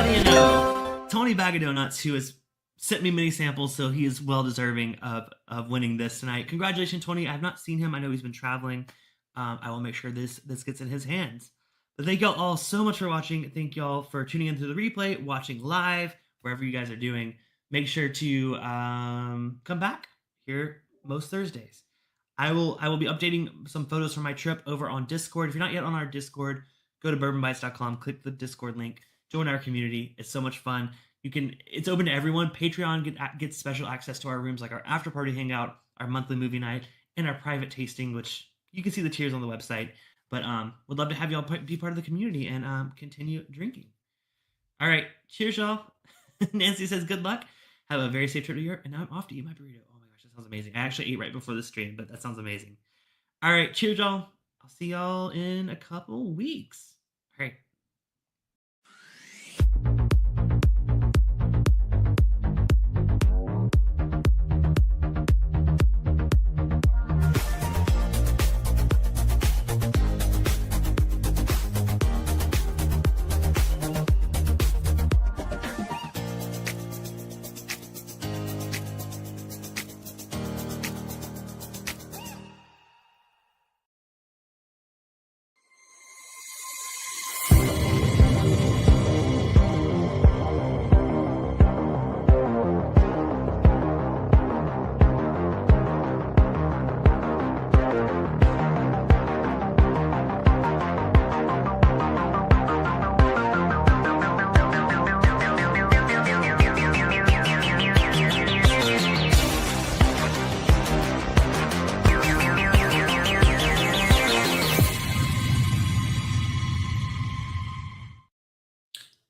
do you know? Tony Bag of Donuts, who has sent me many samples, so he is well deserving of winning this tonight. Congratulations, Tony. I have not seen him. I know he's been traveling. I will make sure this gets in his hands. But thank y'all all so much for watching. Thank y'all for tuning into the replay, watching live, wherever you guys are doing. Make sure to come back here most Thursdays. I will be updating some photos from my trip over on Discord. If you're not yet on our Discord, go to bourbonbytes.com, click the Discord link, join our community. It's so much fun. It's open to everyone. Patreon gets special access to our rooms, like our after party hangout, our monthly movie night, and our private tasting, which you can see the tiers on the website. But would love to have y'all be part of the community and continue drinking. All right, cheers, y'all. Nancy says good luck. Have a very safe trip to Europe, and now I'm off to eat my burrito. Oh my gosh, that sounds amazing. I actually ate right before the stream, but that sounds amazing. All right, cheers, y'all. I'll see y'all in a couple weeks. All right.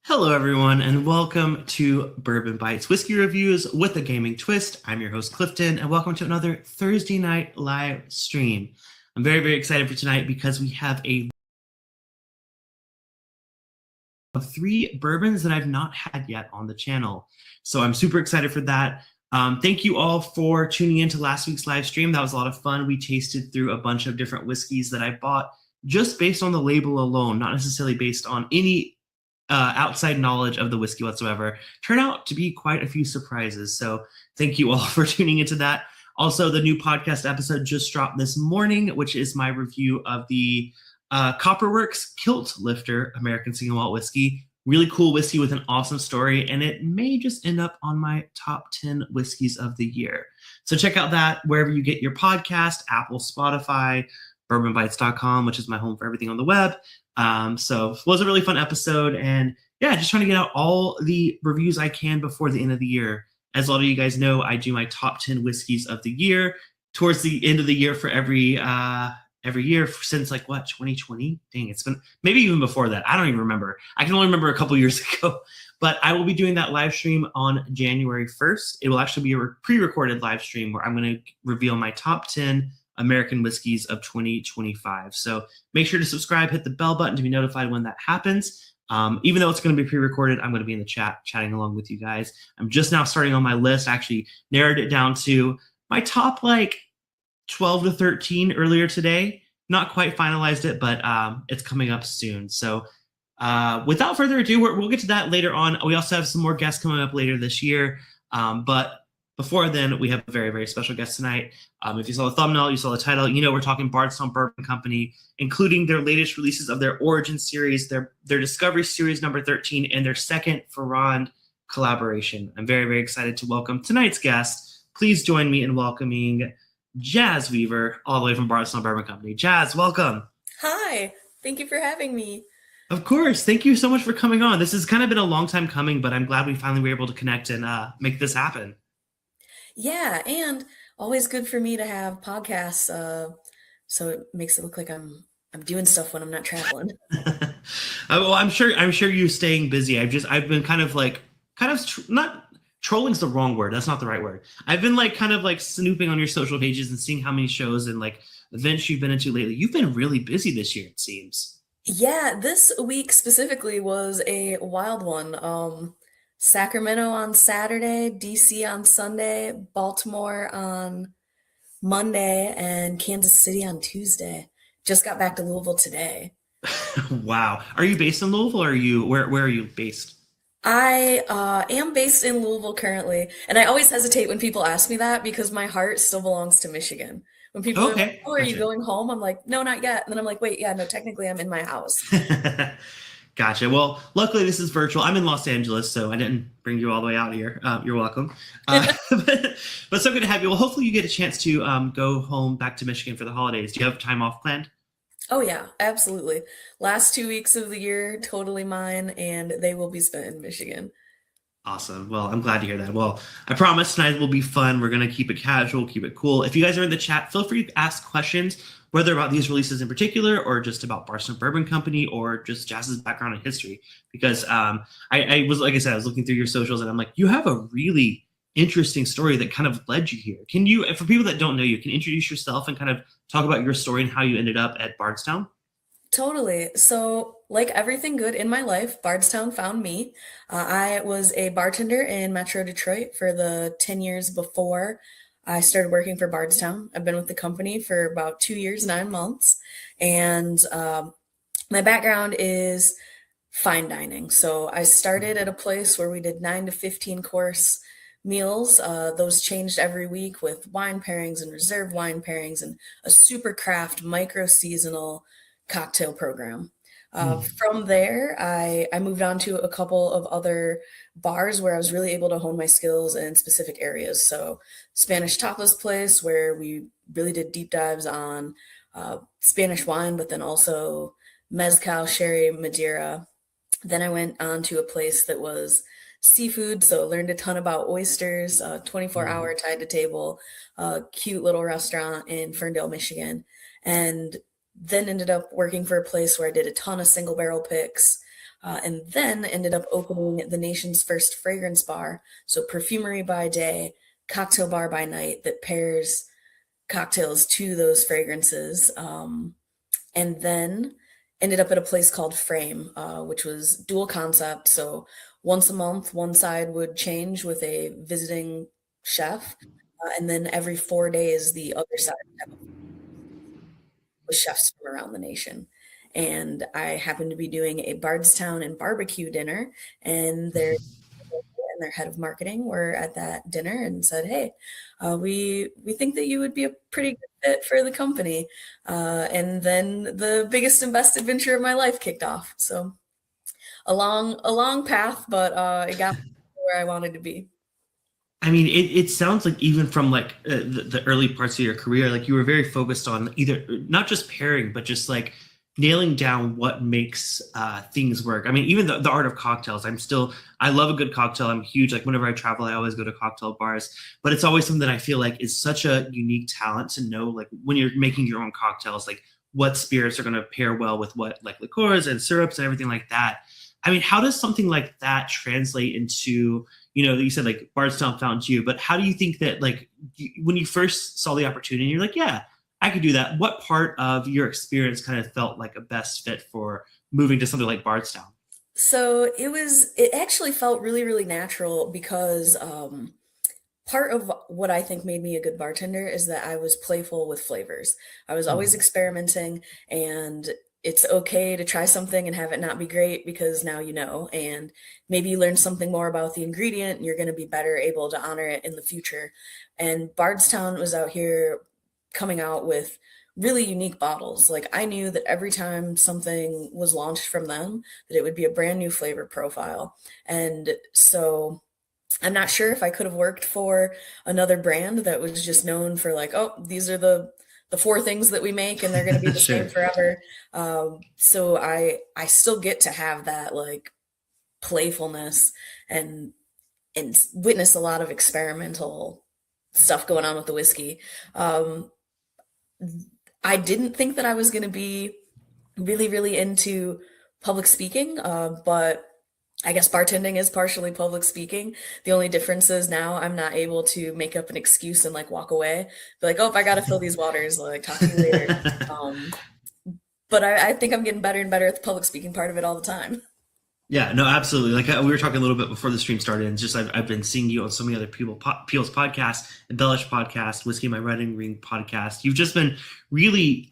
Hello, everyone, and welcome to Bourbon Bytes Whiskey Reviews with a gaming twist. I'm your host, Clifton, and welcome to another Thursday night live stream. I'm very, very excited for tonight because we have three bourbons that I've not had yet on the channel. So I'm super excited for that. Thank you all for tuning into last week's live stream. That was a lot of fun. We tasted through a bunch of different whiskeys that I bought just based on the label alone, not necessarily based on any outside knowledge of the whiskey whatsoever. Turn out to be quite a few surprises. So thank you all for tuning into that. Also, the new podcast episode just dropped this morning, which is my review of the Copperworks Kilt Lifter American Single Malt Whiskey. really cool whiskey with an awesome story, and it may just end up on my top 10 whiskeys of the year. So check out that wherever you get your podcast, Apple, Spotify, bourbonbytes.com, which is my home for everything on the web. So it was a really fun episode, and yeah, just trying to get out all the reviews I can before the end of the year. As a lot of you guys know, I do my top 10 whiskeys of the year towards the end of the year for every year since like what, 2020. Dang, it's been maybe even before that. I don't even remember. I can only remember a couple years ago. But I will be doing that live stream on January 1st. It will actually be a pre-recorded live stream where I'm going to reveal my top 10 American whiskeys of 2025. So make sure to subscribe, hit the bell button to be notified when that happens. Even though it's going to be pre-recorded, I'm going to be in the chat chatting along with you guys. I'm just now starting on my list. I actually narrowed it down to my top like 12 to 13 earlier today. Not quite finalized it, but it's coming up soon. So without further ado, we'll get to that later on. We also have some more guests coming up later this year. But before then, we have a very, very special guest tonight. If you saw the thumbnail, you saw the title, you know we're talking Bardstown Bourbon Company, including their latest releases of their Origin series, their Discovery Series number 13, and their second Ferrand collaboration. I'm very, very excited to welcome tonight's guest. Please join me in welcoming Jazz Weaver, all the way from Bardstown Bourbon Company. Jazz, welcome. Hi, thank you for having me. Of course. Thank you so much for coming on. This has kind of been a long time coming, but I'm glad we finally were able to connect and make this happen. Yeah, and always good for me to have podcasts, so it makes it look like I'm doing stuff when I'm not traveling. Well, I'm sure you staying busy. I've been not trolling's the wrong word. That's not the right word. I've been like kind of like snooping on your social pages and seeing how many shows and like events you've been into lately. You've been really busy this year, it seems. Yeah, this week specifically was a wild one. Sacramento on Saturday, DC on Sunday, Baltimore on Monday, and Kansas City on Tuesday. Just got back to Louisville today. Wow. Are you based in Louisville or are you where are you based? I am based in Louisville currently, and I always hesitate when people ask me that because my heart still belongs to Michigan. When people are like, Okay, "Oh, are you gotcha. going home?" I'm like, "No, not yet." And then I'm like, "Wait, yeah, no, technically I'm in my house." Gotcha. Well, luckily this is virtual. I'm in Los Angeles, so I didn't bring you all the way out here. You're welcome. But so good to have you. Well, hopefully you get a chance to go home back to Michigan for the holidays. Do you have time off planned? Oh yeah, absolutely. Last 2 weeks of the year, totally mine, and they will be spent in Michigan. Awesome. Well, I'm glad to hear that. Well, I promise tonight will be fun. We're going to keep it casual, keep it cool. If you guys are in the chat, feel free to ask questions, whether about these releases in particular or just about Bardstown Bourbon Company or just Jazz's background and history. Because I was, like I said, I was looking through your socials and I'm like, you have a really interesting story that kind of led you here. Can you, for people that don't know you, can you introduce yourself and kind of talk about your story and how you ended up at Bardstown? Totally. So, like everything good in my life, Bardstown found me. I was a bartender in Metro Detroit for the 10 years before I started working for Bardstown. I've been with the company for about 2 years, 9 months. And my background is fine dining. So, I started at a place where we did 9 to 15 course meals. Those changed every week with wine pairings and reserve wine pairings and a super craft micro seasonal cocktail program. Hmm. From there, I moved on to a couple of other bars where I was really able to hone my skills in specific areas. So, Spanish tapas place where we really did deep dives on Spanish wine, but then also mezcal, sherry, Madeira. Then I went on to a place that was seafood, so learned a ton about oysters, 24-hour tied to table, cute little restaurant in Ferndale, Michigan. And then ended up working for a place where I did a ton of single barrel picks, and then ended up opening the nation's first fragrance bar. So perfumery by day, cocktail bar by night that pairs cocktails to those fragrances. And then ended up at a place called Frame, which was dual concept. So once a month, one side would change with a visiting chef, and then every 4 days, the other side would have with chefs from around the nation. And I happened to be doing a Bardstown and barbecue dinner, and their head of marketing were at that dinner and said, "Hey, we think that you would be a pretty good fit for the company." And then the biggest and best adventure of my life kicked off. So a long path, but it got me where I wanted to be. I mean, it sounds like even from like the early parts of your career, like you were very focused on either not just pairing, but just like nailing down what makes things work. I mean, even the art of cocktails, I love a good cocktail. I'm huge. Like whenever I travel, I always go to cocktail bars, but it's always something that I feel like is such a unique talent to know, like when you're making your own cocktails, like what spirits are going to pair well with what, like liqueurs and syrups and everything like that. I mean, how does something like that translate into, you said like Bardstown found you, but how do you think that like when you first saw the opportunity, you're like, yeah, I could do that. What part of your experience kind of felt like a best fit for moving to something like Bardstown? So it actually felt really, really natural because part of what I think made me a good bartender is that I was playful with flavors. I was always Mhm. experimenting, and it's okay to try something and have it not be great because now you know, and maybe you learn something more about the ingredient and you're going to be better able to honor it in the future. And Bardstown was out here coming out with really unique bottles. Like I knew that every time something was launched from them, that it would be a brand new flavor profile. And so I'm not sure if I could have worked for another brand that was just known for like, oh, these are the four things that we make and they're going to be the same Sure. forever. So I still get to have that like playfulness and witness a lot of experimental stuff going on with the whiskey. Um, I didn't think that I was going to be really, really into public speaking, but I guess bartending is partially public speaking. The only difference is now I'm not able to make up an excuse and like walk away. Be like, oh, if I gotta fill these waters, like talk to you later. Um, but I think I'm getting better and better at the public speaking part of it all the time. Yeah, no, absolutely. Like we were talking a little bit before the stream started, and just I've been seeing you on so many other people's podcasts, Embellish podcast, Whiskey My Wedding Ring podcast. You've just been really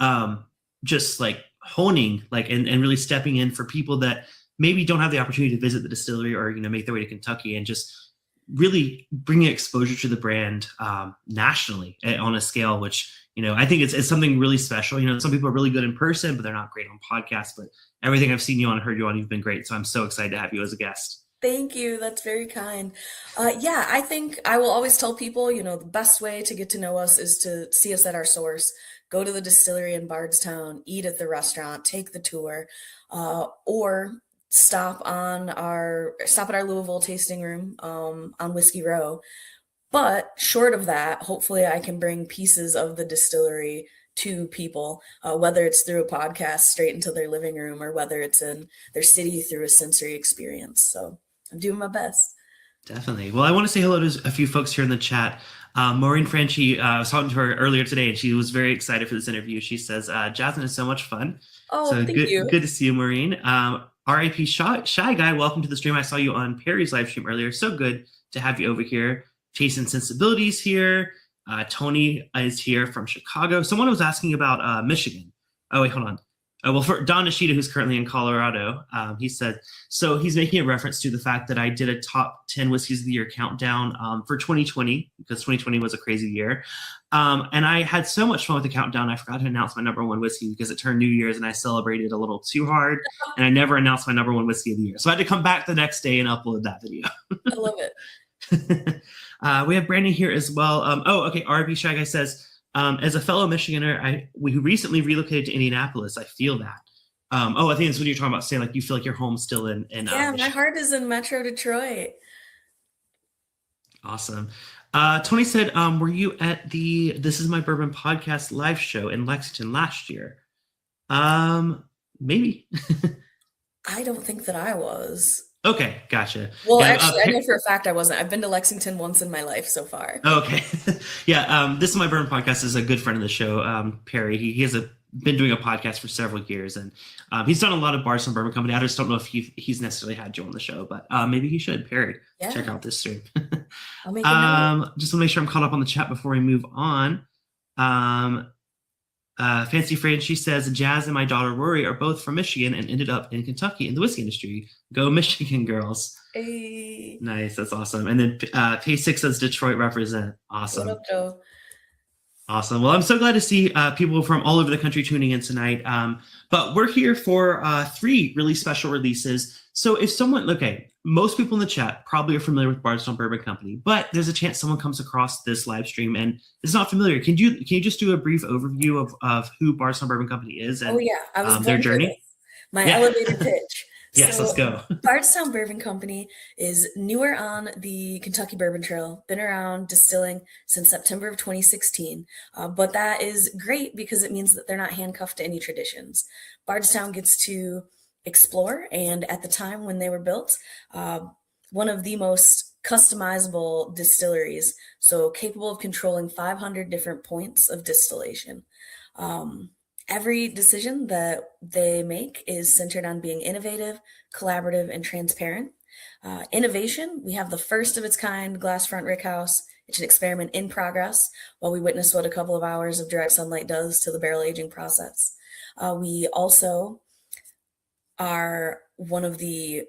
just like honing, like and really stepping in for people that maybe don't have the opportunity to visit the distillery or make their way to Kentucky, and just really bringing exposure to the brand nationally on a scale which I think it's something really special. Some people are really good in person, but they're not great on podcasts. But everything I've seen you on and heard you on, you've been great. So I'm so excited to have you as a guest. Thank you. That's very kind. Yeah, I think I will always tell people, the best way to get to know us is to see us at our source. Go to the distillery in Bardstown, eat at the restaurant, take the tour, or stop at our Louisville tasting room on Whiskey Row. But short of that, hopefully I can bring pieces of the distillery to people, whether it's through a podcast straight into their living room or whether it's in their city through a sensory experience. So I'm doing my best. Definitely. Well, I want to say hello to a few folks here in the chat. Maureen Franchi, I was talking to her earlier today, and she was very excited for this interview. She says, Jasmine is so much fun. Oh, So thank you. good to see you, Maureen. RIP Shy Guy, welcome to the stream. I saw you on Perry's live stream earlier. So good to have you over here. Jason Sensibilities here. Tony is here from Chicago. Someone was asking about Michigan. Oh, wait, hold on. Well, for Don Nishida, who's currently in Colorado, he said, so he's making a reference to the fact that I did a top 10 whiskeys of the year countdown for 2020, because 2020 was a crazy year. And I had so much fun with the countdown, I forgot to announce my number one whiskey because it turned New Year's and I celebrated a little too hard. And I never announced my number one whiskey of the year. So I had to come back the next day and upload that video. I love it. We have Brandon here as well. Okay. RB Shy Guy says, as a fellow Michiganer, we recently relocated to Indianapolis. I feel that. I think it's when you're talking about saying like you feel like your home's still in Yeah, my heart is in Metro Detroit. Awesome. Tony said, were you at the This Is My Bourbon podcast live show in Lexington last year? Maybe. I don't think that I was. Okay, gotcha. Well, Yeah, actually, I know for a fact I wasn't. I've been to Lexington once in my life so far. Okay. Yeah, This Is My Bourbon podcast is a good friend of the show, Perry. He has been doing a podcast for several years, and he's done a lot of bars from Bourbon Company. I just don't know if he's necessarily had you on the show, but maybe he should. Perry, Yeah. check out this stream. I'll make a note. Just want to make sure I'm caught up on the chat before we move on. Fancy Fran, she says, Jazz and my daughter Rory are both from Michigan and ended up in Kentucky in the whiskey industry. Go Michigan girls. Hey. Nice, that's awesome. And then P6 says Detroit represent. Awesome. What up, Joe? Awesome. Well, I'm so glad to see people from all over the country tuning in tonight. But we're here for three really special releases. So if someone, okay, most people in the chat probably are familiar with Bardstown Bourbon Company, but there's a chance someone comes across this live stream and is not familiar. Can you just do a brief overview of who Bardstown Bourbon Company is Oh and yeah, I was their born for this. journey? My Yeah. elevator pitch. Yes, let's So, go. Bardstown Bourbon Company is newer on the Kentucky Bourbon Trail, been around distilling since September of 2016. But that is great because it means that they're not handcuffed to any traditions. Bardstown gets to explore, and at the time when they were built, one of the most customizable distilleries, so capable of controlling 500 different points of distillation. Um, every decision that they make is centered on being innovative, collaborative, and transparent. Innovation, we have the first of its kind glass front rickhouse. It's an experiment in progress while we witness what a couple of hours of direct sunlight does to the barrel aging process. We also are one of the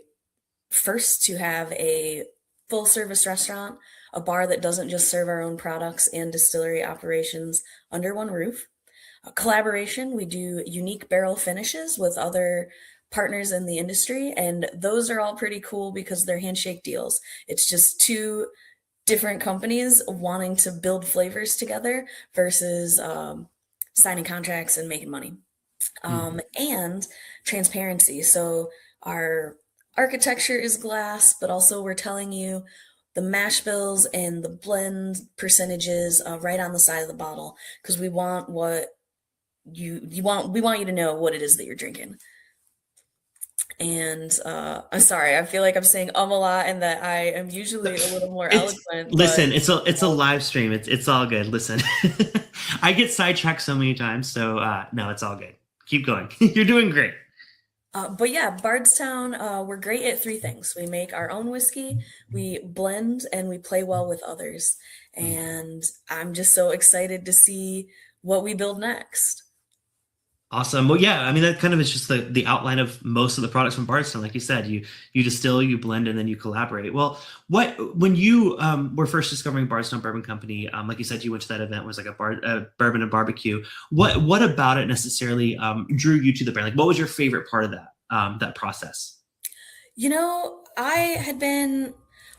first to have a full service restaurant, a bar that doesn't just serve our own products and distillery operations under one roof. Collaboration, we do unique barrel finishes with other partners in the industry, and those are all pretty cool because they're handshake deals. It's just two different companies wanting to build flavors together versus signing contracts and making money. And transparency. So our architecture is glass, but also we're telling you the mash bills and the blend percentages right on the side of the bottle because we want what you want. We want you to know what it is that you're drinking. And I'm sorry, I feel like I'm saying a lot and that I am usually a little more It's eloquent, but listen, it's a live stream. It's all good. Listen, I get sidetracked so many times, so no, it's all good. Keep going. You're doing great. but yeah, Bardstown, we're great at three things. We make our own whiskey, we blend, and we play well with others. And I'm just so excited to see what we build next. Awesome. Well, yeah, I mean that kind of is just the outline of most of the products from Bardstown. Like you said, you distill, you blend, and then you collaborate. Well, what when you were first discovering Bardstown Bourbon Company, like you said, you went to that event, was like a bourbon and barbecue. What about it necessarily drew you to the brand? Like, what was your favorite part of that process? You know,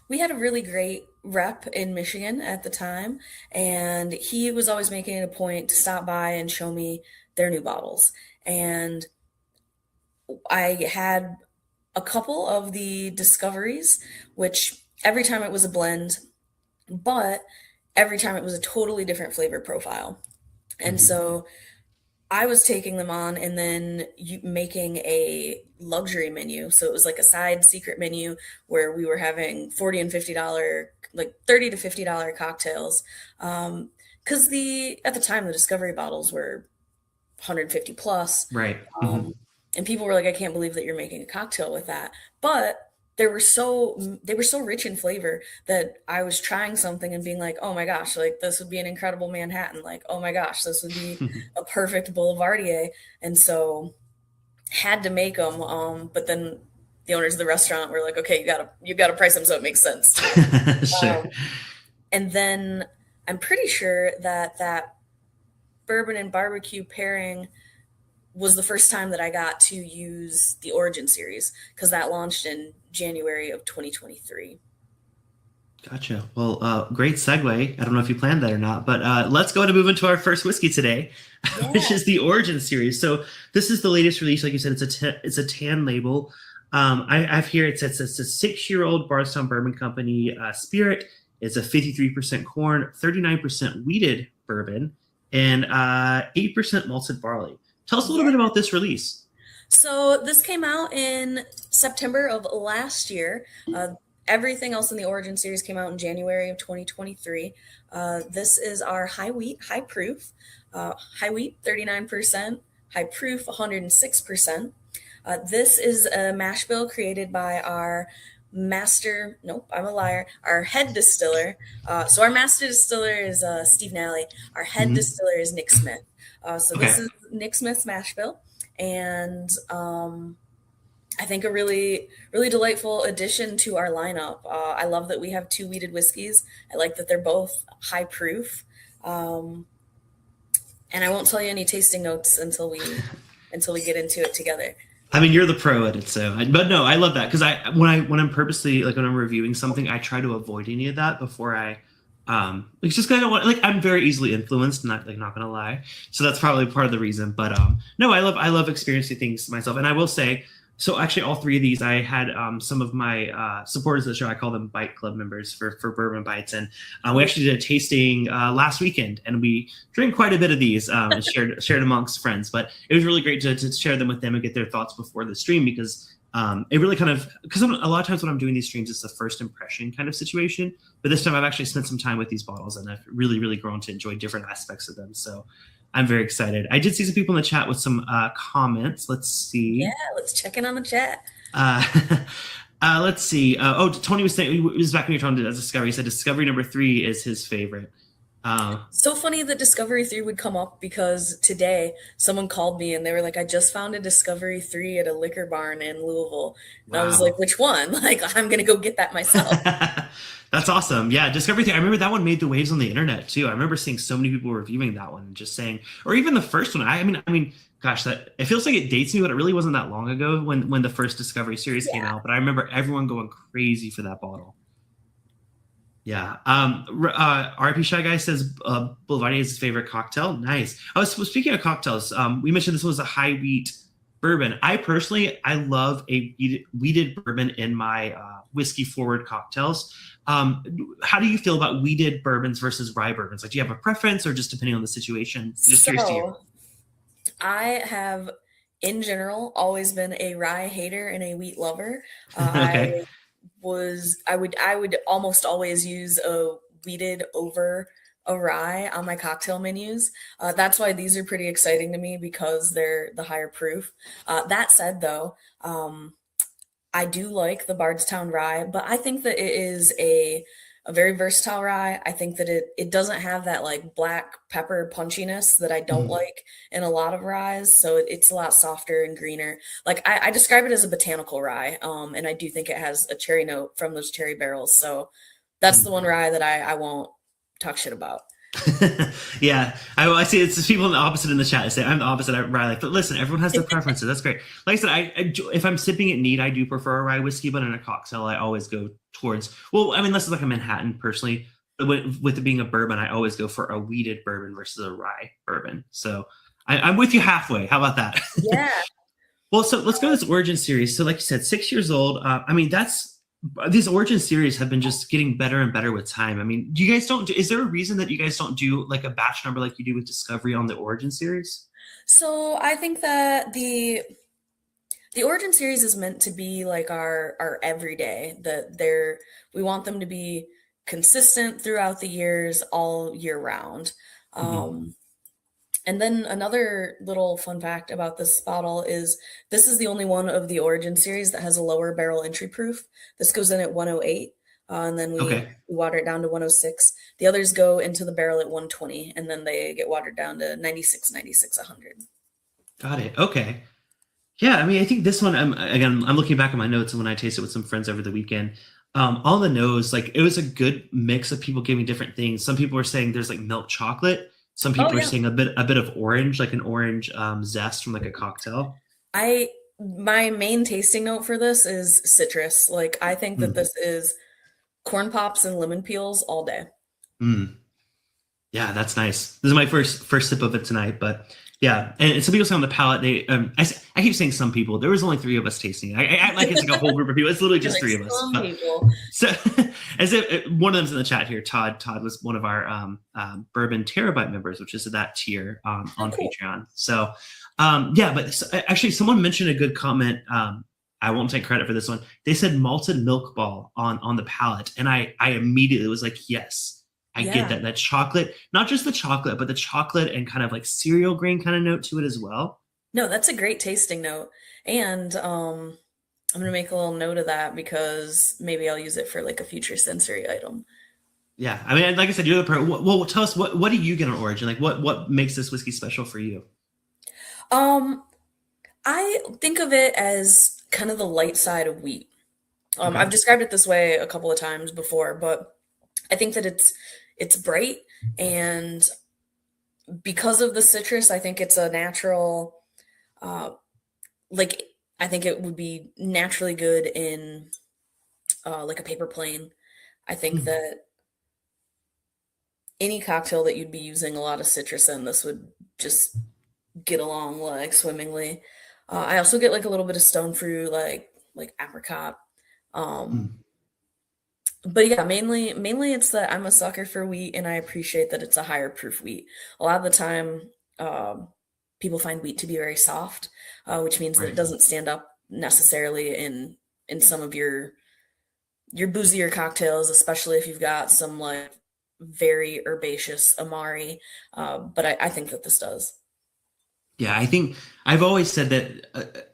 we had a really great rep in Michigan at the time, and he was always making it a point to stop by and show me their new bottles. And I had a couple of the discoveries, which every time it was a blend, but every time it was a totally different flavor profile. And Mhm. so I was taking them on and then making a luxury menu. So it was like a side secret menu where we were having 40 and $50, like 30 to $50 cocktails. Because at the time, the Discovery bottles were 150 plus. Right. Hmm. Um, and people were like, I can't believe that you're making a cocktail with that. But they were so rich in flavor that I was trying something and being like, oh my gosh, like this would be an incredible Manhattan. Like, oh my gosh, this would be a perfect Boulevardier. And so had to make them. But then the owners of the restaurant were like, okay, you gotta price them so it makes sense too. Sure. Um, and then I'm pretty sure that bourbon and barbecue pairing was the first time that I got to use the Origin series because that launched in January of 2023. Gotcha. Well, great segue. I don't know if you planned that or not, but let's go to move into our first whiskey today, which Yeah. is the Origin series. So this is the latest release. Like you said, it's a tan label. I have here it says it's a 6-year-old Bardstown Bourbon Company spirit. It's a 53% corn, 39% wheated bourbon, and 8% malted barley. Tell us a little Yeah. bit about this release. So this came out in September of last year. Everything else in the Origin series came out in January of 2023. This is our high wheat, high proof. High wheat, 39%, high proof, 106%. This is a mash bill created by our nope, I'm a liar, our head distiller. So our master distiller is Steve Nally. Our head Mhm. distiller is Nick Smith. So this Okay. is Nick Smith's mash bill. And I think a really, really delightful addition to our lineup. I love that we have two wheated whiskeys. I like that they're both high proof. Um, And I won't tell you any tasting notes until we get into it together. I mean, you're the pro at it, but no, I love that because when I'm purposely like when I'm reviewing something, I try to avoid any of that before it's just kind of like I'm very easily influenced, not gonna lie, so that's probably part of the reason. But no, I love experiencing things myself, and I will say, so actually all three of these I had some of my supporters of the show, I call them Byte Club members for Bourbon Bytes, and we actually did a tasting last weekend, and we drank quite a bit of these and shared amongst friends. But it was really great to share them with them and get their thoughts before the stream, because it really kind of, because a lot of times when I'm doing these streams, it's the first impression kind of situation. But this time I've actually spent some time with these bottles, and I've really, really grown to enjoy different aspects of them. So I'm very excited. I did see some people in the chat with some comments. Let's see. Yeah, let's check in on the chat. Let's see. Tony was saying, it was back when you were talking to Discovery. He said Discovery number 3 is his favorite. So funny that Discovery 3 would come up, because today someone called me and they were like, I just found a Discovery 3 at a liquor barn in Louisville. And I was like, which one? Like, I'm going to go get that myself. That's awesome. Yeah, Discovery 3. I remember that one made the waves on the internet too. I remember seeing so many people reviewing that one and just saying, or even the first one. I mean, gosh, that it feels like it dates me, but it really wasn't that long ago when the first Discovery series came out. But I remember everyone going crazy for that bottle. Yeah. RP Shy Guy says Boulevardier is his favorite cocktail. Nice. Speaking of cocktails, we mentioned this was a high wheat bourbon. I love a wheated bourbon in my whiskey forward cocktails. How do you feel about wheated bourbons versus rye bourbons? Like, do you have a preference, or just depending on the situation? Just curious to hear. I have, in general, always been a rye hater and a wheat lover. Okay. I would almost always use a wheated over a rye on my cocktail menus. That's why these are pretty exciting to me, because they're the higher proof. That said, though, I do like the Bardstown rye, but I think that it is a very versatile rye. I think that it doesn't have that like black pepper punchiness that I don't like in a lot of ryes. So it's a lot softer and greener. Like I describe it as a botanical rye. And I do think it has a cherry note from those cherry barrels. So that's the one rye that I won't talk shit about. Yeah, I see. It's people in the opposite in the chat. I say I'm the opposite. I rye, but listen, everyone has their preferences. That's great. Like I said, if I'm sipping it neat, I do prefer a rye whiskey, but in a cocktail, I always go towards. Well, I mean, unless it's like a Manhattan, personally. With it being a bourbon, I always go for a wheated bourbon versus a rye bourbon. So I'm with you halfway. How about that? Yeah. Well, so let's go to this origin series. So, like you said, 6 years old. I mean, these origin series have been just getting better and better with time. I mean, is there a reason that you guys don't do like a batch number like you do with Discovery on the origin series? So I think that the origin series is meant to be like our everyday, that we want them to be consistent throughout the years, all year round. And then another little fun fact about this bottle is this is the only one of the origin series that has a lower barrel entry proof. This goes in at 108, and then we water it down to 106. The others go into the barrel at 120, and then they get watered down to 96, 100. Got it. Okay. Yeah, I mean, I think this one, I'm looking back at my notes and when I tasted it with some friends over the weekend, on the nose, like it was a good mix of people giving different things. Some people were saying there's like milk chocolate. Some people are saying a bit of orange, like an orange zest from like a cocktail. My main tasting note for this is citrus. Like I think that this is corn pops and lemon peels all day. Yeah, that's nice. This is my first sip of it tonight, but yeah. And some people say on the palate, I keep saying some people. There was only 3 of us tasting it. I act like it's like a whole group of people. It's literally just 3 of us. People. So, as if one of them's in the chat here, Todd was one of our Bourbon Terabyte members, which is that tier on Patreon. So, but actually, someone mentioned a good comment. I won't take credit for this one. They said malted milk ball on the palate, and I immediately was like, yes. I get that chocolate, not just the chocolate, but the chocolate and kind of like cereal grain kind of note to it as well. No, that's a great tasting note. And I'm going to make a little note of that because maybe I'll use it for like a future sensory item. Yeah. I mean, like I said, you're the pro. Well, tell us, what do you get on Origin? Like what makes this whiskey special for you? I think of it as kind of the light side of wheat. I've described it this way a couple of times before, but I think that it's bright and because of the citrus, I think it's a natural, uh, like, I think it would be naturally good in like a paper plane. I think Mm, that any cocktail that you'd be using a lot of citrus in, this would just get along like swimmingly. I also get like a little bit of stone fruit, like apricot. Um, mm. but yeah, mainly it's that I'm a sucker for wheat, and I appreciate that it's a higher proof wheat. A lot of the time, um, people find wheat to be very soft, which means that it Right. doesn't stand up necessarily in some of your boozier cocktails, especially if you've got some like very herbaceous amari. But I think that this does. Yeah, I think I've always said that.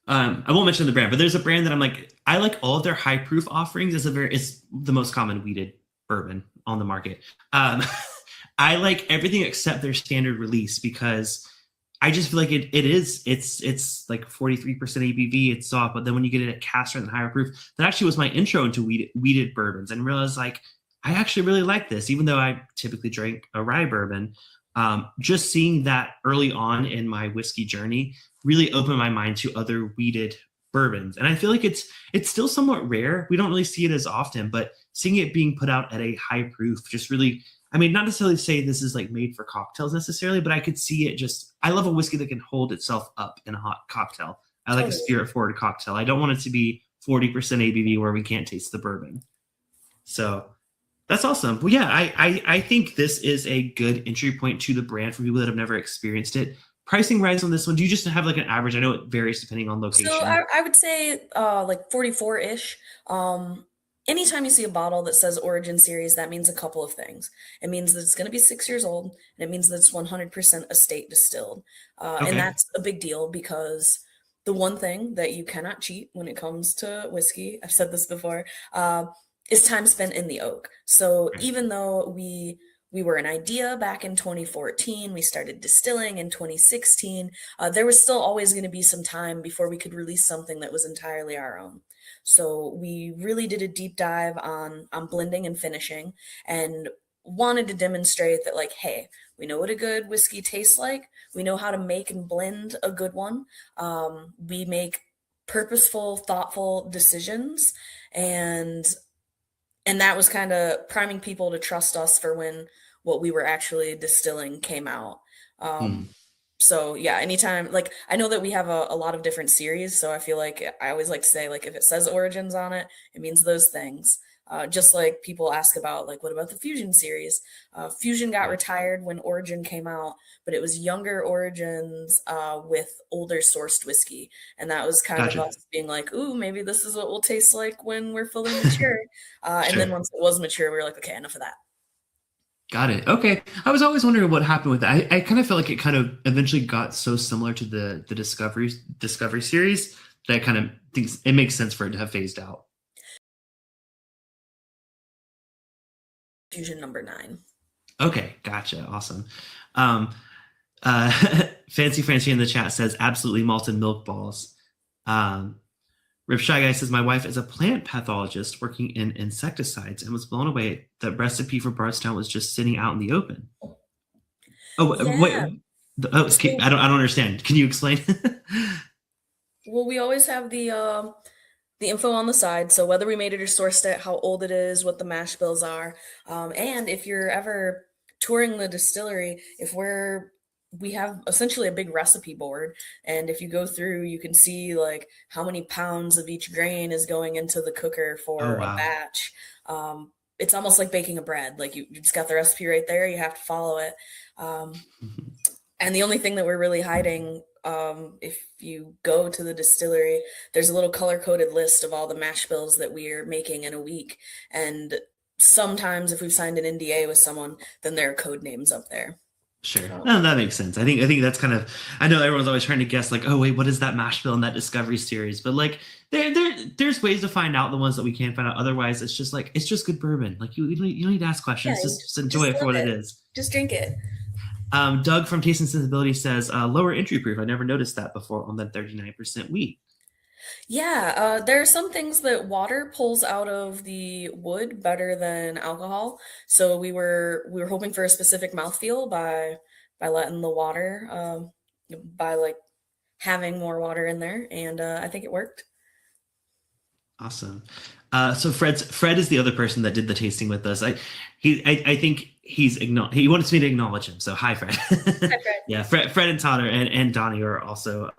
I won't mention the brand, but there's a brand that I'm like, I like all of their high proof offerings. It's the most common weeded bourbon on the market. Um, I like everything except their standard release because I just feel like it's like 43% ABV. It's soft, but then when you get it at caster and higher proof, that actually was my intro into weeded bourbons, and realized like I actually really like this, even though I typically drink a rye bourbon. Just seeing that early on in my whiskey journey really opened my mind to other weeded bourbons, and I feel like it's still somewhat rare. We don't really see it as often, but seeing it being put out at a high proof just really, I mean, not necessarily say this is like made for cocktails necessarily, but I could see it just. I love a whiskey that can hold itself up in a hot cocktail. I like a Totally. spirit forward cocktail. I don't want it to be 40% ABV where we can't taste the bourbon. So that's awesome. Well, yeah, I think this is a good entry point to the brand for people that have never experienced it. Pricing rise on this one. Do you just have like an average? I know it varies depending on So location. I would say like 44-ish. Anytime you see a bottle that says Origin Series, that means a couple of things. It means that it's going to be 6 years old, and it means that it's 100% estate distilled. And Okay. that's a big deal because the one thing that you cannot cheat when it comes to whiskey, I've said this before, is time spent in the oak. So Right. even though we were an idea back in 2014, we started distilling in 2016, there was still always going to be some time before we could release something that was entirely our own. So we really did a deep dive on blending and finishing, and wanted to demonstrate that, like, hey, we know what a good whiskey tastes like. We know how to make and blend a good one. We make purposeful, thoughtful decisions, and that was kind of priming people to trust us for when what we were actually distilling came out. Hmm. So yeah, anytime, like, I know that we have a lot of different series, so I feel like I always like to say, like, if it says Origins on it, it means those things. Just like people ask about, like, what about the Fusion series? Fusion got Right. retired when Origin came out, but it was younger Origins with older sourced whiskey, and that was kind of Gotcha. us being like, ooh, maybe this is what we'll taste like when we're fully mature. And then Sure. once it was mature, we were like, okay, enough of that. Got it. Okay. I was always wondering what happened with that. I kind of felt like it kind of eventually got so similar to the Discovery series that I kind of thinks it makes sense for it to have phased out. Fusion number 9. Okay, gotcha. Awesome. Um, uh, Fancy Francie in the chat says absolutely malted milk balls. Um, Rip Shy Guy says my wife is a plant pathologist working in insecticides and was blown away that recipe for Bardstown was just sitting out in the open. Oh wait, Yeah. okay, So, I don't understand. Can you explain? well, we always have the info on the side. So whether we made it or sourced it, how old it is, what the mash bills are, and if you're ever touring the distillery, if we have essentially a big recipe board, and if you go through, you can see like how many pounds of each grain is going into the cooker Oh for a wow. batch. It's almost like baking a bread. Like you just got the recipe right there. You have to follow it. Um, and the only thing that we're really hiding, if you go to the distillery, there's a little color coded list of all the mash bills that we're making in a week. And sometimes if we've signed an NDA with someone, then there are code names up there. Sure. Um, No, that makes sense. I think that's kind of. I know everyone's always trying to guess, like, oh wait, what is that mash bill in that Discovery series? But like, there's ways to find out the ones that we can't find out. Otherwise, it's just like it's just good bourbon. Like you don't need to ask yeah, questions. you Just enjoy just it for love what it it. is. Just drink it. Doug from Taste and Sensibility says lower entry proof. I never noticed that before on that 39% wheat. Yeah, there are some things that water pulls out of the wood better than alcohol. So we were hoping for a specific mouthfeel by by letting the water, by like having more water in there, and I think it worked. Awesome. So Fred is the other person that did the tasting with us. I think he wants me to acknowledge him. So hi, Fred. Hi, Fred. Yeah, Fred and Todd and Donnie are also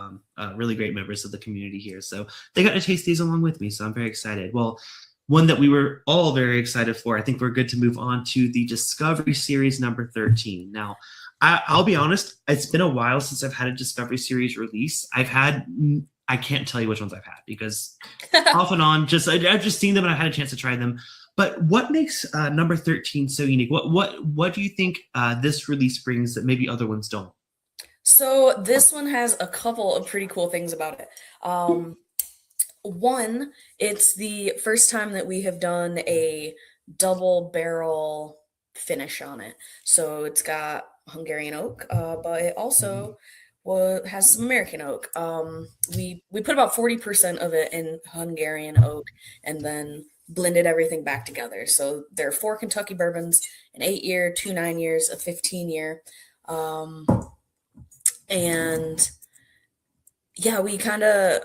really great members of the community here. So they got to taste these along with me. So I'm very excited. Well, one that we were all very excited for. I think we're good to move on to the Discovery Series number 13. Now, I'll be honest, it's been a while since I've had a Discovery Series release. I can't tell you which ones I've had because off and on, I've just seen them and I've had a chance to try them. But what makes number 13 so unique? What do you think this release brings that maybe other ones don't? So this one has a couple of pretty cool things about it. One, it's the first time that we have done a double barrel finish on it. So it's got Hungarian oak, but it also has some American oak. We put about 40% of it in Hungarian oak and then blended everything back together. So there are 4 Kentucky bourbons, an 8-year, 2 9-years, a 15-year. And yeah, we kind of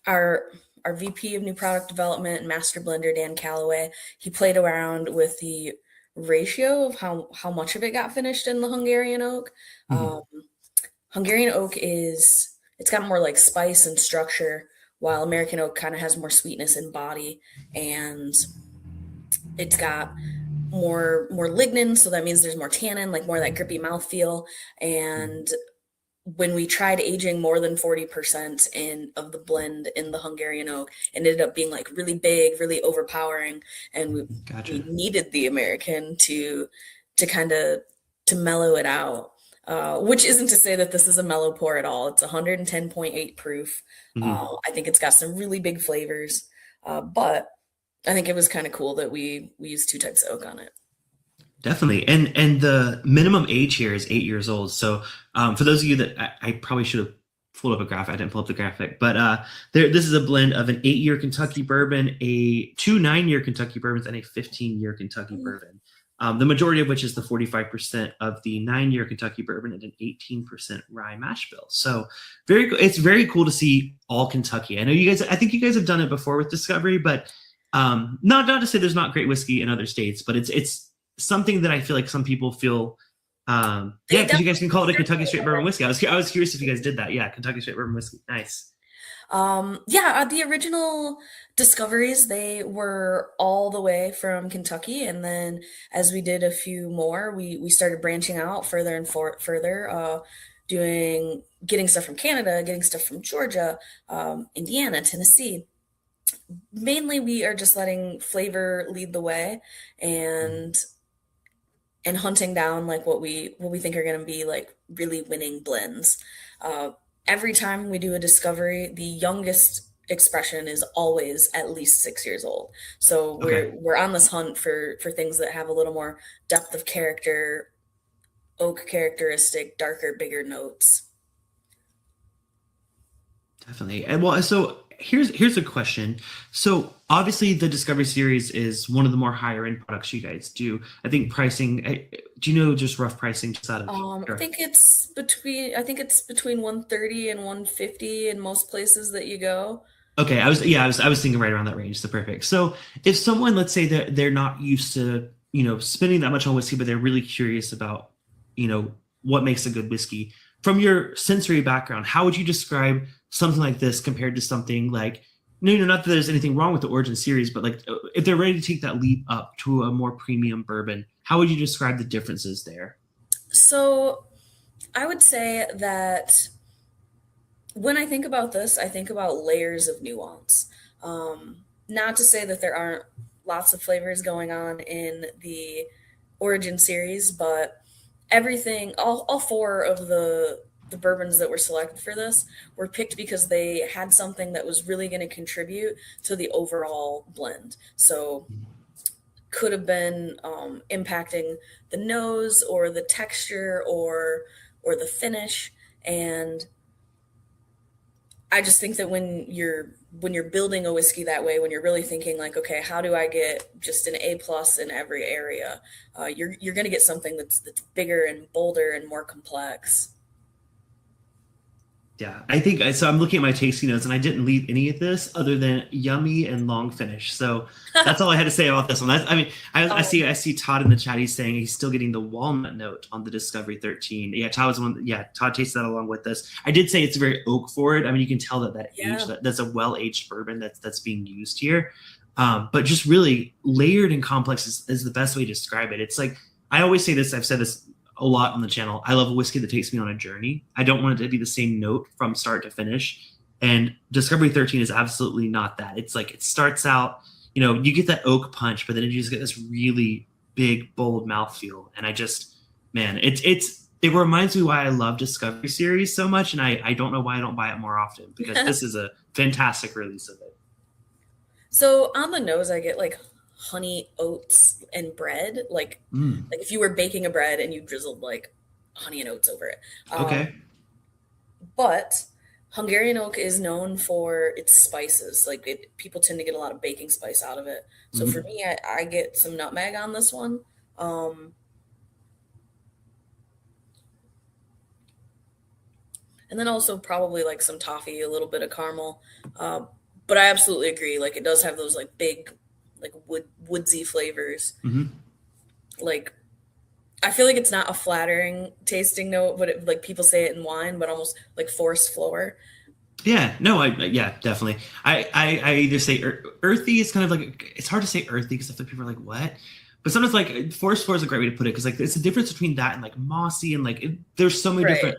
our VP of new product development and master blender, Dan Calloway, he played around with the ratio of how much of it got finished in the Hungarian oak. Hungarian oak it's got more like spice and structure, while American oak kind of has more sweetness and body, and it's got more lignin, so that means there's more tannin, like more of that grippy mouthfeel. And when we tried aging more than 40% of the blend in the Hungarian oak, it ended up being like really big, really overpowering, and we needed the American to kind of to mellow it out. Which isn't to say that this is a mellow pour at all. It's 110.8 proof. I think it's got some really big flavors, but I think it was kind of cool that we used 2 types of oak on it. Definitely. And the minimum age here is 8 years old. So for those of you that I probably should have pulled up a graphic. I didn't pull up the graphic, but this is a blend of an 8-year Kentucky bourbon, 2 9-year Kentucky bourbons, and a 15-year Kentucky bourbon. The majority of which is the 45% of the 9-year Kentucky bourbon and an 18% rye mash bill. So it's very cool to see all Kentucky. I think you guys have done it before with Discovery, but not to say there's not great whiskey in other states, but it's something that I feel like some people feel, because you guys can call it a Kentucky straight bourbon whiskey. I was curious if you guys did that. Yeah, Kentucky straight bourbon whiskey. Nice. The original discoveries, they were all the way from Kentucky, and then as we did a few more, we started branching out further and further, getting stuff from Canada, getting stuff from Georgia, Indiana, Tennessee. Mainly, we are just letting flavor lead the way, and hunting down like what we think are going to be like really winning blends. Every time we do a discovery, the youngest expression is always at least 6 years old. So we're on this hunt for things that have a little more depth of character, oak characteristic, darker, bigger notes. Definitely. And well, so here's a question. So obviously the Discovery Series is one of the more higher end products you guys do. I think pricing, do you know just rough pricing just out of I think it's between 130 and 150 in most places that you go. Okay, I was thinking right around that range. So perfect. So if someone, let's say that they're not used to, spending that much on whiskey, but they're really curious about, what makes a good whiskey, from your sensory background, how would you describe something like this compared to something like, not that there's anything wrong with the Origin series, but like if they're ready to take that leap up to a more premium bourbon, how would you describe the differences there? So I would say that when I think about this, I think about layers of nuance. Not to say that there aren't lots of flavors going on in the Origin series, but everything, all 4 of the bourbons that were selected for this were picked because they had something that was really going to contribute to the overall blend. So could have been impacting the nose or the texture or the finish. And I just think that when you're building a whiskey that way, when you're really thinking like, okay, how do I get just an A plus in every area? You're going to get something that's bigger and bolder and more complex. Yeah, I think so. I'm looking at my tasting notes, and I didn't leave any of this other than yummy and long finish. So that's all I had to say about this one. I mean, I see Todd in the chat. He's saying he's still getting the walnut note on the Discovery 13. Yeah, Todd was one. Yeah, Todd tasted that along with us. I did say it's very oak forward. I mean, you can tell that Yeah. age that's a well aged bourbon that's being used here. But just really layered and complex is the best way to describe it. It's like I always say this. I've said this a lot on the channel. I love a whiskey that takes me on a journey. I don't want it to be the same note from start to finish. And Discovery 13 is absolutely not that. It's like it starts out, you get that oak punch, but then you just get this really big, bold mouthfeel. And I just, man, it reminds me why I love Discovery series so much. And I don't know why I don't buy it more often, because this is a fantastic release of it. So on the nose, I get like honey, oats, and bread. Like if you were baking a bread and you drizzled like honey and oats over it. Okay. But Hungarian oak is known for its spices. Like people tend to get a lot of baking spice out of it. So for me, I get some nutmeg on this one. And then also probably like some toffee, a little bit of caramel. But I absolutely agree. Like it does have those like big, like woodsy flavors. Like I feel like it's not a flattering tasting note, but like people say it in wine, but almost like forest floor. Yeah, no, yeah, definitely. I either say earthy. It's kind of like, it's hard to say earthy because I feel like people are like, what? But sometimes like forest floor is a great way to put it, because like it's a difference between that and like mossy, and like there's so many different.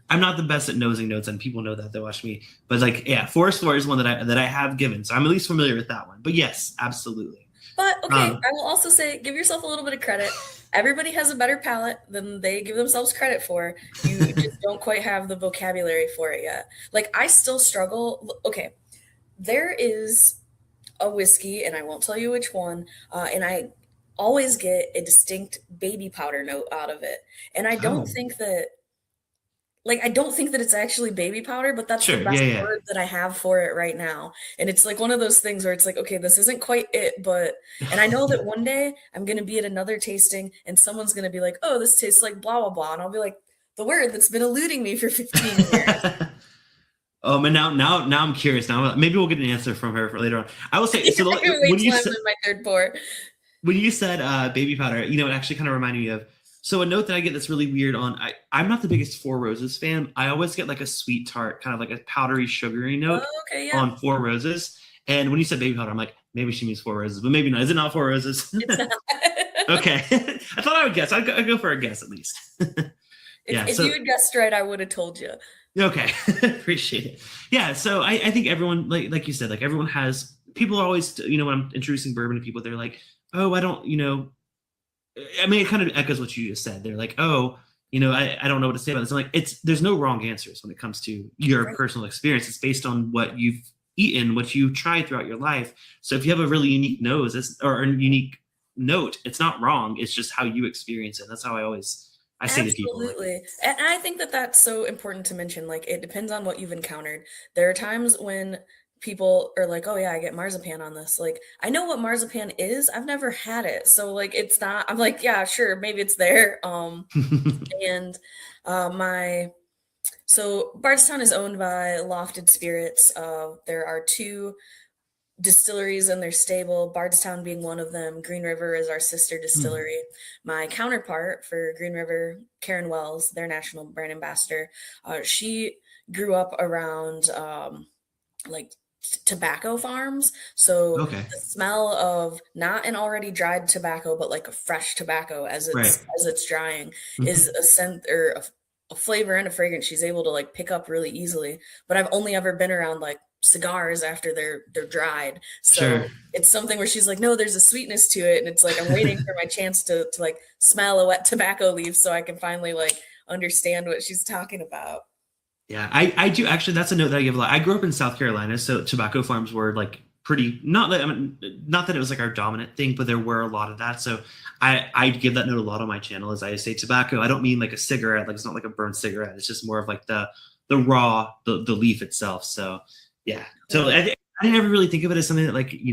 I'm not the best at nosing notes, and people know that. They watch me, but like, yeah, forest floor is one that I have given, so I'm at least familiar with that one. But yes, absolutely. But okay, I will also say, give yourself a little bit of credit. Everybody has a better palate than they give themselves credit for. You just don't quite have the vocabulary for it yet. Like I still struggle. Okay, there is a whiskey, and I won't tell you which one, and I always get a distinct baby powder note out of it, and I don't think that. Like, I don't think that it's actually baby powder, but that's the best word that I have for it right now. And it's like one of those things where it's like, okay, this isn't quite it, but, and I know that one day I'm going to be at another tasting and someone's going to be like, oh, this tastes like blah, blah, blah. And I'll be like, the word that's been eluding me for 15 years. And now I'm curious. Now maybe we'll get an answer from her for later on. I will say, so when you said, my third pour. When you said baby powder, it actually kind of reminded me of, so a note that I get that's really weird on, I'm not the biggest Four Roses fan. I always get like a sweet tart, kind of like a powdery, sugary note on Four Roses. And when you said baby powder, I'm like, maybe she means Four Roses, but maybe not. Is it not Four Roses? It's not. Okay. I thought I would guess. I'd go for a guess at least. If you had guessed right, I would have told you. Okay. Appreciate it. Yeah. So I think everyone, like you said, like everyone has, people are always, when I'm introducing bourbon to people, they're like, oh, I don't, I mean, it kind of echoes what you just said. They're like, oh, I don't know what to say about this. I'm like, there's no wrong answers when it comes to your personal experience. It's based on what you've eaten, what you've tried throughout your life. So if you have a really unique nose or a unique note, it's not wrong. It's just how you experience it. That's how I say to people. Absolutely. And I think that that's so important to mention. Like, it depends on what you've encountered. There are times when people are like, oh yeah, I get marzipan on this. Like, I know what marzipan is. I've never had it. So like, it's not, I'm like, yeah, sure. Maybe it's there. And so Bardstown is owned by Lofted Spirits. There are 2 distilleries in their stable, Bardstown being one of them. Green River is our sister distillery. My counterpart for Green River, Karen Wells, their national brand ambassador, she grew up around like tobacco farms. So the smell of not an already dried tobacco, but like a fresh tobacco as it's drying is a scent or a flavor and a fragrance she's able to like pick up really easily. But I've only ever been around like cigars after they're dried. So it's something where she's like, no, there's a sweetness to it. And it's like, I'm waiting for my chance to like smell a wet tobacco leaf so I can finally like understand what she's talking about. Yeah, I do actually. That's a note that I give a lot. I grew up in South Carolina, so tobacco farms were like pretty, not that it was like our dominant thing, but there were a lot of that. So I give that note a lot on my channel as I say tobacco. I don't mean like a cigarette, like it's not like a burned cigarette. It's just more of like the the raw the leaf itself. So yeah, so Totally. I didn't ever really think of it as something that, like, a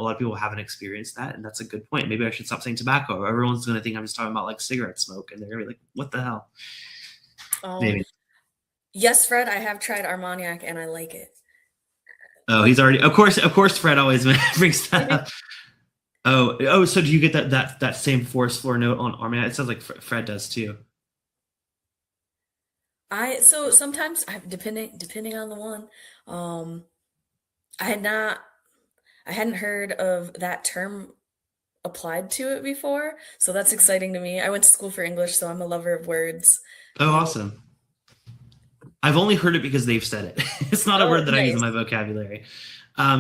lot of people haven't experienced that, and that's a good point. Maybe I should stop saying tobacco. Everyone's going to think I'm just talking about like cigarette smoke, and they're going to be like, "What the hell?" Um, Maybe. yes, Fred, I have tried Armagnac and I like it. Oh, he's already. Of course. Fred always brings that up. Oh. So do you get that same force floor note on Armagnac? It sounds like Fred does too. So sometimes depending on the one, um, I had not I hadn't heard of that term applied to it before, so that's exciting to me. I went to school for English, so I'm a lover of words. Oh, Um, awesome. I've only heard it because they've said it. It's not a oh, word that I use in nice. my vocabulary.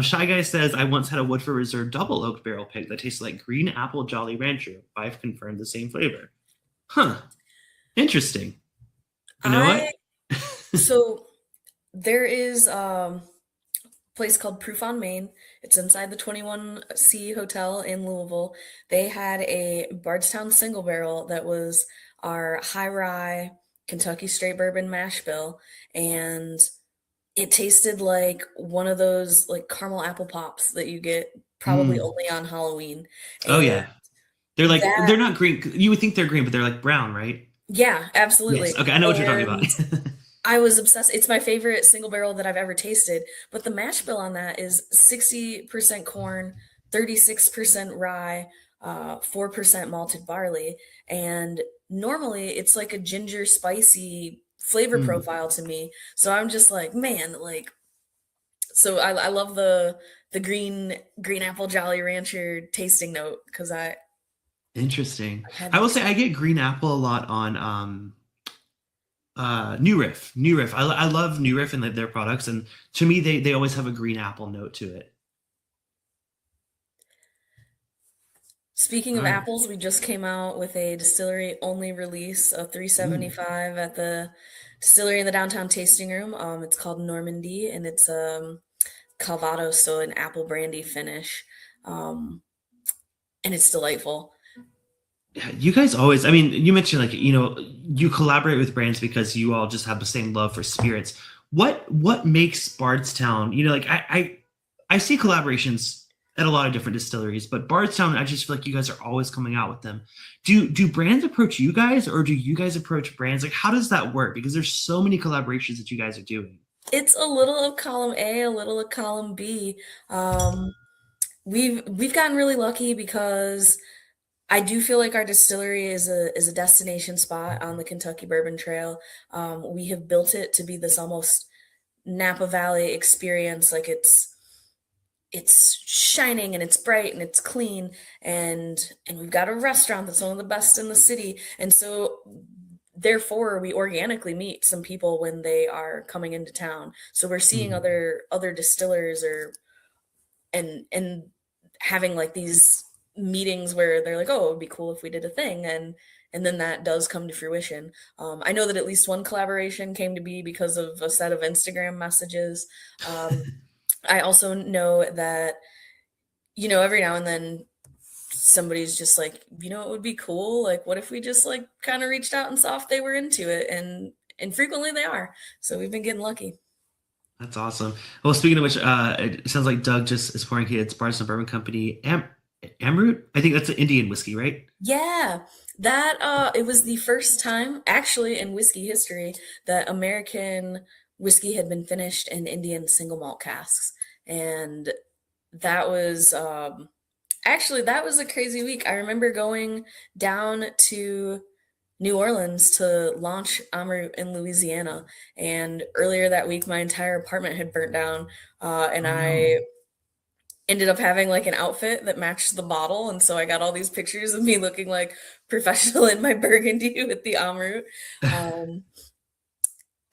Shy Guy says, I once had a Woodford Reserve double oak barrel pick that tasted like green apple Jolly Rancher. I've confirmed the same flavor. Huh. Interesting. You know I what? so there is place called Proof on Main. It's inside the 21C Hotel in Louisville. They had a Bardstown single barrel that was our high rye Kentucky straight bourbon mash bill, and it tasted like one of those like caramel apple pops that you get probably Mm. only on Halloween. Oh, And yeah. They're like, that, they're not green. You would think they're green, but they're like brown, right? yeah, Yes. absolutely. Okay. I know what you're talking about. And I was obsessed. It's my favorite single barrel that I've ever tasted. But the mash bill on that is 60% corn, 36% rye, 4% malted barley. And normally it's like a ginger spicy flavor Mm. profile to me. So I'm just like, man, like, so I love the green apple Jolly Rancher tasting note because Interesting. I've had I will that. say I get green apple a lot on New Riff. I love New Riff and their products, and to me they always have a green apple note to it. Speaking All of right. apples, we just came out with a distillery only release, a Ooh. 375 at the distillery in the downtown tasting room. It's called Normandy and it's Calvados, so an apple brandy finish. Um, and it's delightful. Yeah, you guys always, I mean, you mentioned, like, you collaborate with brands because you all just have the same love for spirits. What makes Bardstown, like, I see collaborations at a lot of different distilleries, but Bardstown, I just feel like you guys are always coming out with them. Do brands approach you guys, or do you guys approach brands? Like, how does that work? Because there's so many collaborations that you guys are doing. It's a little of column A, a little of column B. Um, we've gotten really lucky because I do feel like our distillery is a destination spot on the Kentucky Bourbon Trail. We have built it to be this almost Napa Valley experience. Like it's shining and it's bright and it's clean and we've got a restaurant that's one of the best in the city. And so therefore we organically meet some people when they are coming into town. So we're seeing Mhm. other distillers or and having like these meetings where they're like, oh, it would be cool if we did a thing, and then that does come to fruition. I know that at least one collaboration came to be because of a set of Instagram messages. I also know that every now and then somebody's just like, it would be cool. Like, what if we just like kind of reached out and saw if they were into it, and frequently they are. So we've been getting lucky. That's awesome. Well, speaking of which, it sounds like Doug just is pouring his Bardstown Bourbon Company Amroot. I think that's an Indian whiskey, right? Yeah, that it was the first time actually in whiskey history that American whiskey had been finished in Indian single malt casks. And that was actually that was a crazy week. I remember going down to New Orleans to launch Amroot in Louisiana, and earlier that week my entire apartment had burnt down, and Oh no. I ended up having like an outfit that matched the bottle, and so I got all these pictures of me looking like professional in my burgundy with the Amroot. Um,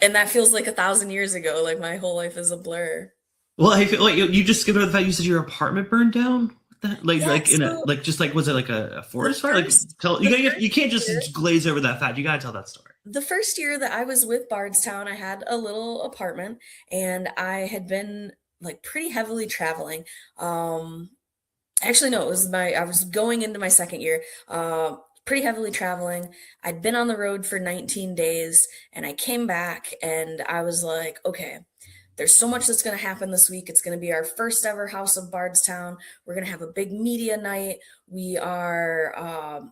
and that feels like 1,000 years ago. Like my whole life is a blur. Well, I feel like you just skipped over the fact you said your apartment burned down. What the, Yeah, like in a so like just like was it like a the forest fire? Like, first tell the you first can't year just glaze over that fact. You gotta tell that story. the first year that I was with Bardstown, I had a little apartment and I had been like pretty heavily traveling. Actually, no, it was I was going into my second year. pretty heavily traveling. I'd been on the road for 19 days and I came back and I was like, okay, there's so much that's going to happen this week. It's going to be our first ever House of Bardstown. We're going to have a big media night. We are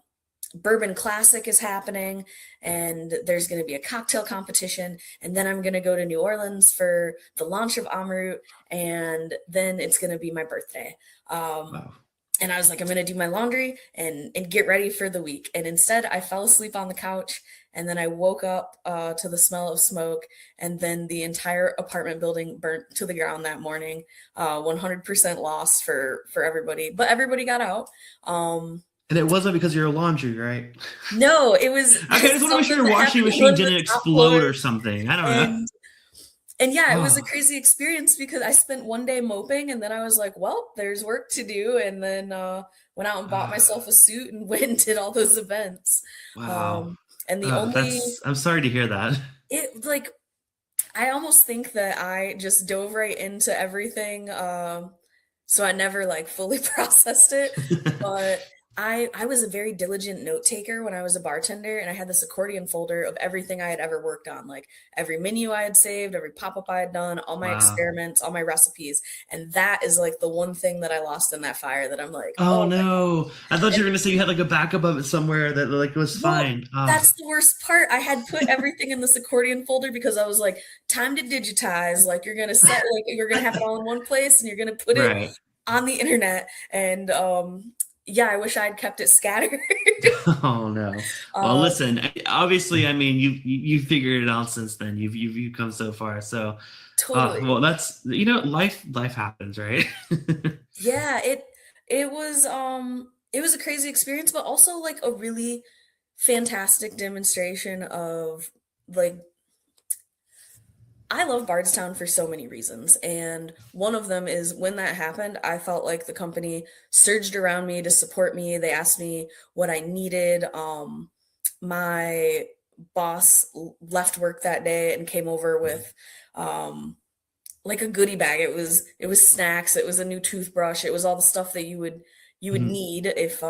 Bourbon Classic is happening, and there's going to be a cocktail competition. And then I'm going to go to New Orleans for the launch of Amrut, and then it's going to be my birthday. Wow. And I was like, I'm going to do my laundry and get ready for the week. And instead, I fell asleep on the couch. And then I woke up to the smell of smoke. And then the entire apartment building burnt to the ground that morning. 100% loss for everybody. But everybody got out. And it wasn't because of your laundry, right? No, it was Okay, I just want to make sure your washing machine didn't explode or something. I don't know. And yeah, it was a Oh, crazy experience because I spent one day moping and then I was like, well, there's work to do. And then went out and bought ah, myself a suit and went and did all those events. wow. Um, and the only, I'm sorry to hear that. it like, I almost think that I just dove right into everything. So I never like fully processed it. But I was a very diligent note taker when I was a bartender, and I had this accordion folder of everything I had ever worked on, like every menu I had saved, every pop-up I had done, all my Wow. experiments, all my recipes. And that is like the one thing that I lost in that fire that I'm like, Oh oh my, no. I thought you and were gonna say you had like a backup of it somewhere that like was well, fine. Ah, that's the worst part. I had put everything in this accordion folder because I was like, time to digitize. Like you're gonna set like you're gonna have it all in one place and you're gonna put it right. on the internet. And yeah, I wish I'd kept it scattered. Oh no. Well, um, listen. Obviously, I mean, you figured it out since then. You've come so far. So, well, totally. that's life happens, right? Yeah, it was a crazy experience, but also like a really fantastic demonstration of like I love Bardstown for so many reasons. And one of them is when that happened, I felt like the company surged around me to support me. They asked me what I needed. My boss left work that day and came over with um, like a goodie bag. It was snacks. It was a new toothbrush. It was all the stuff that you would Mhm. need if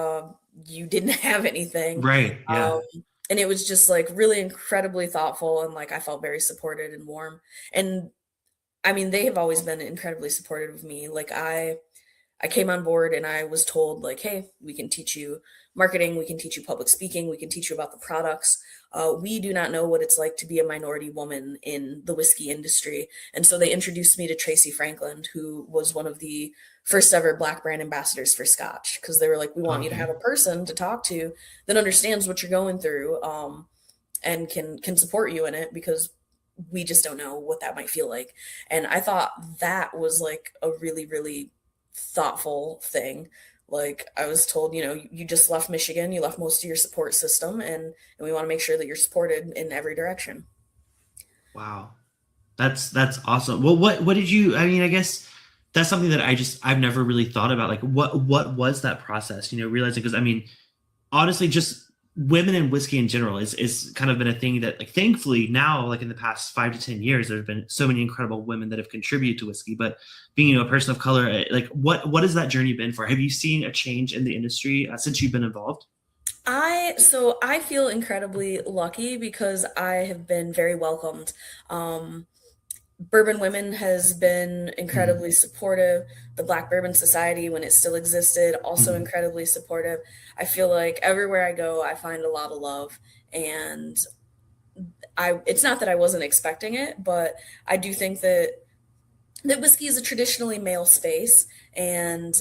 you didn't have anything. Right. Yeah. Um, and it was just like really incredibly thoughtful and like I felt very supported and warm. And I mean, they have always been incredibly supportive of me. Like I came on board and I was told like, hey, we can teach you marketing, we can teach you public speaking, we can teach you about the products. We do not know what it's like to be a minority woman in the whiskey industry. And so they introduced me to Tracy Franklin, who was one of the first ever Black brand ambassadors for Scotch, because they were like, we want you to have Okay. a person to talk to that understands what you're going through, and can support you in it because we just don't know what that might feel like. And I thought that was like a really, really thoughtful thing. Like I was told, you just left Michigan, you left most of your support system, and we want to make sure that you're supported in every direction. Wow. That's awesome. Well, what did you? I mean, I guess that's something that I've never really thought about. Like, what was that process? Realizing because I mean, honestly, just women in whiskey in general is kind of been a thing that like thankfully now like in the past 5 to 10 years there have been so many incredible women that have contributed to whiskey. But being a person of color, like what has that journey been for? Have you seen a change in the industry since you've been involved? I feel incredibly lucky because I have been very welcomed. Bourbon Women has been Mhm. incredibly supportive. The Black Bourbon Society, when it still existed, also Mhm. incredibly supportive. I feel like everywhere I go, I find a lot of love. And it's not that I wasn't expecting it, but I do think that whiskey is a traditionally male space, and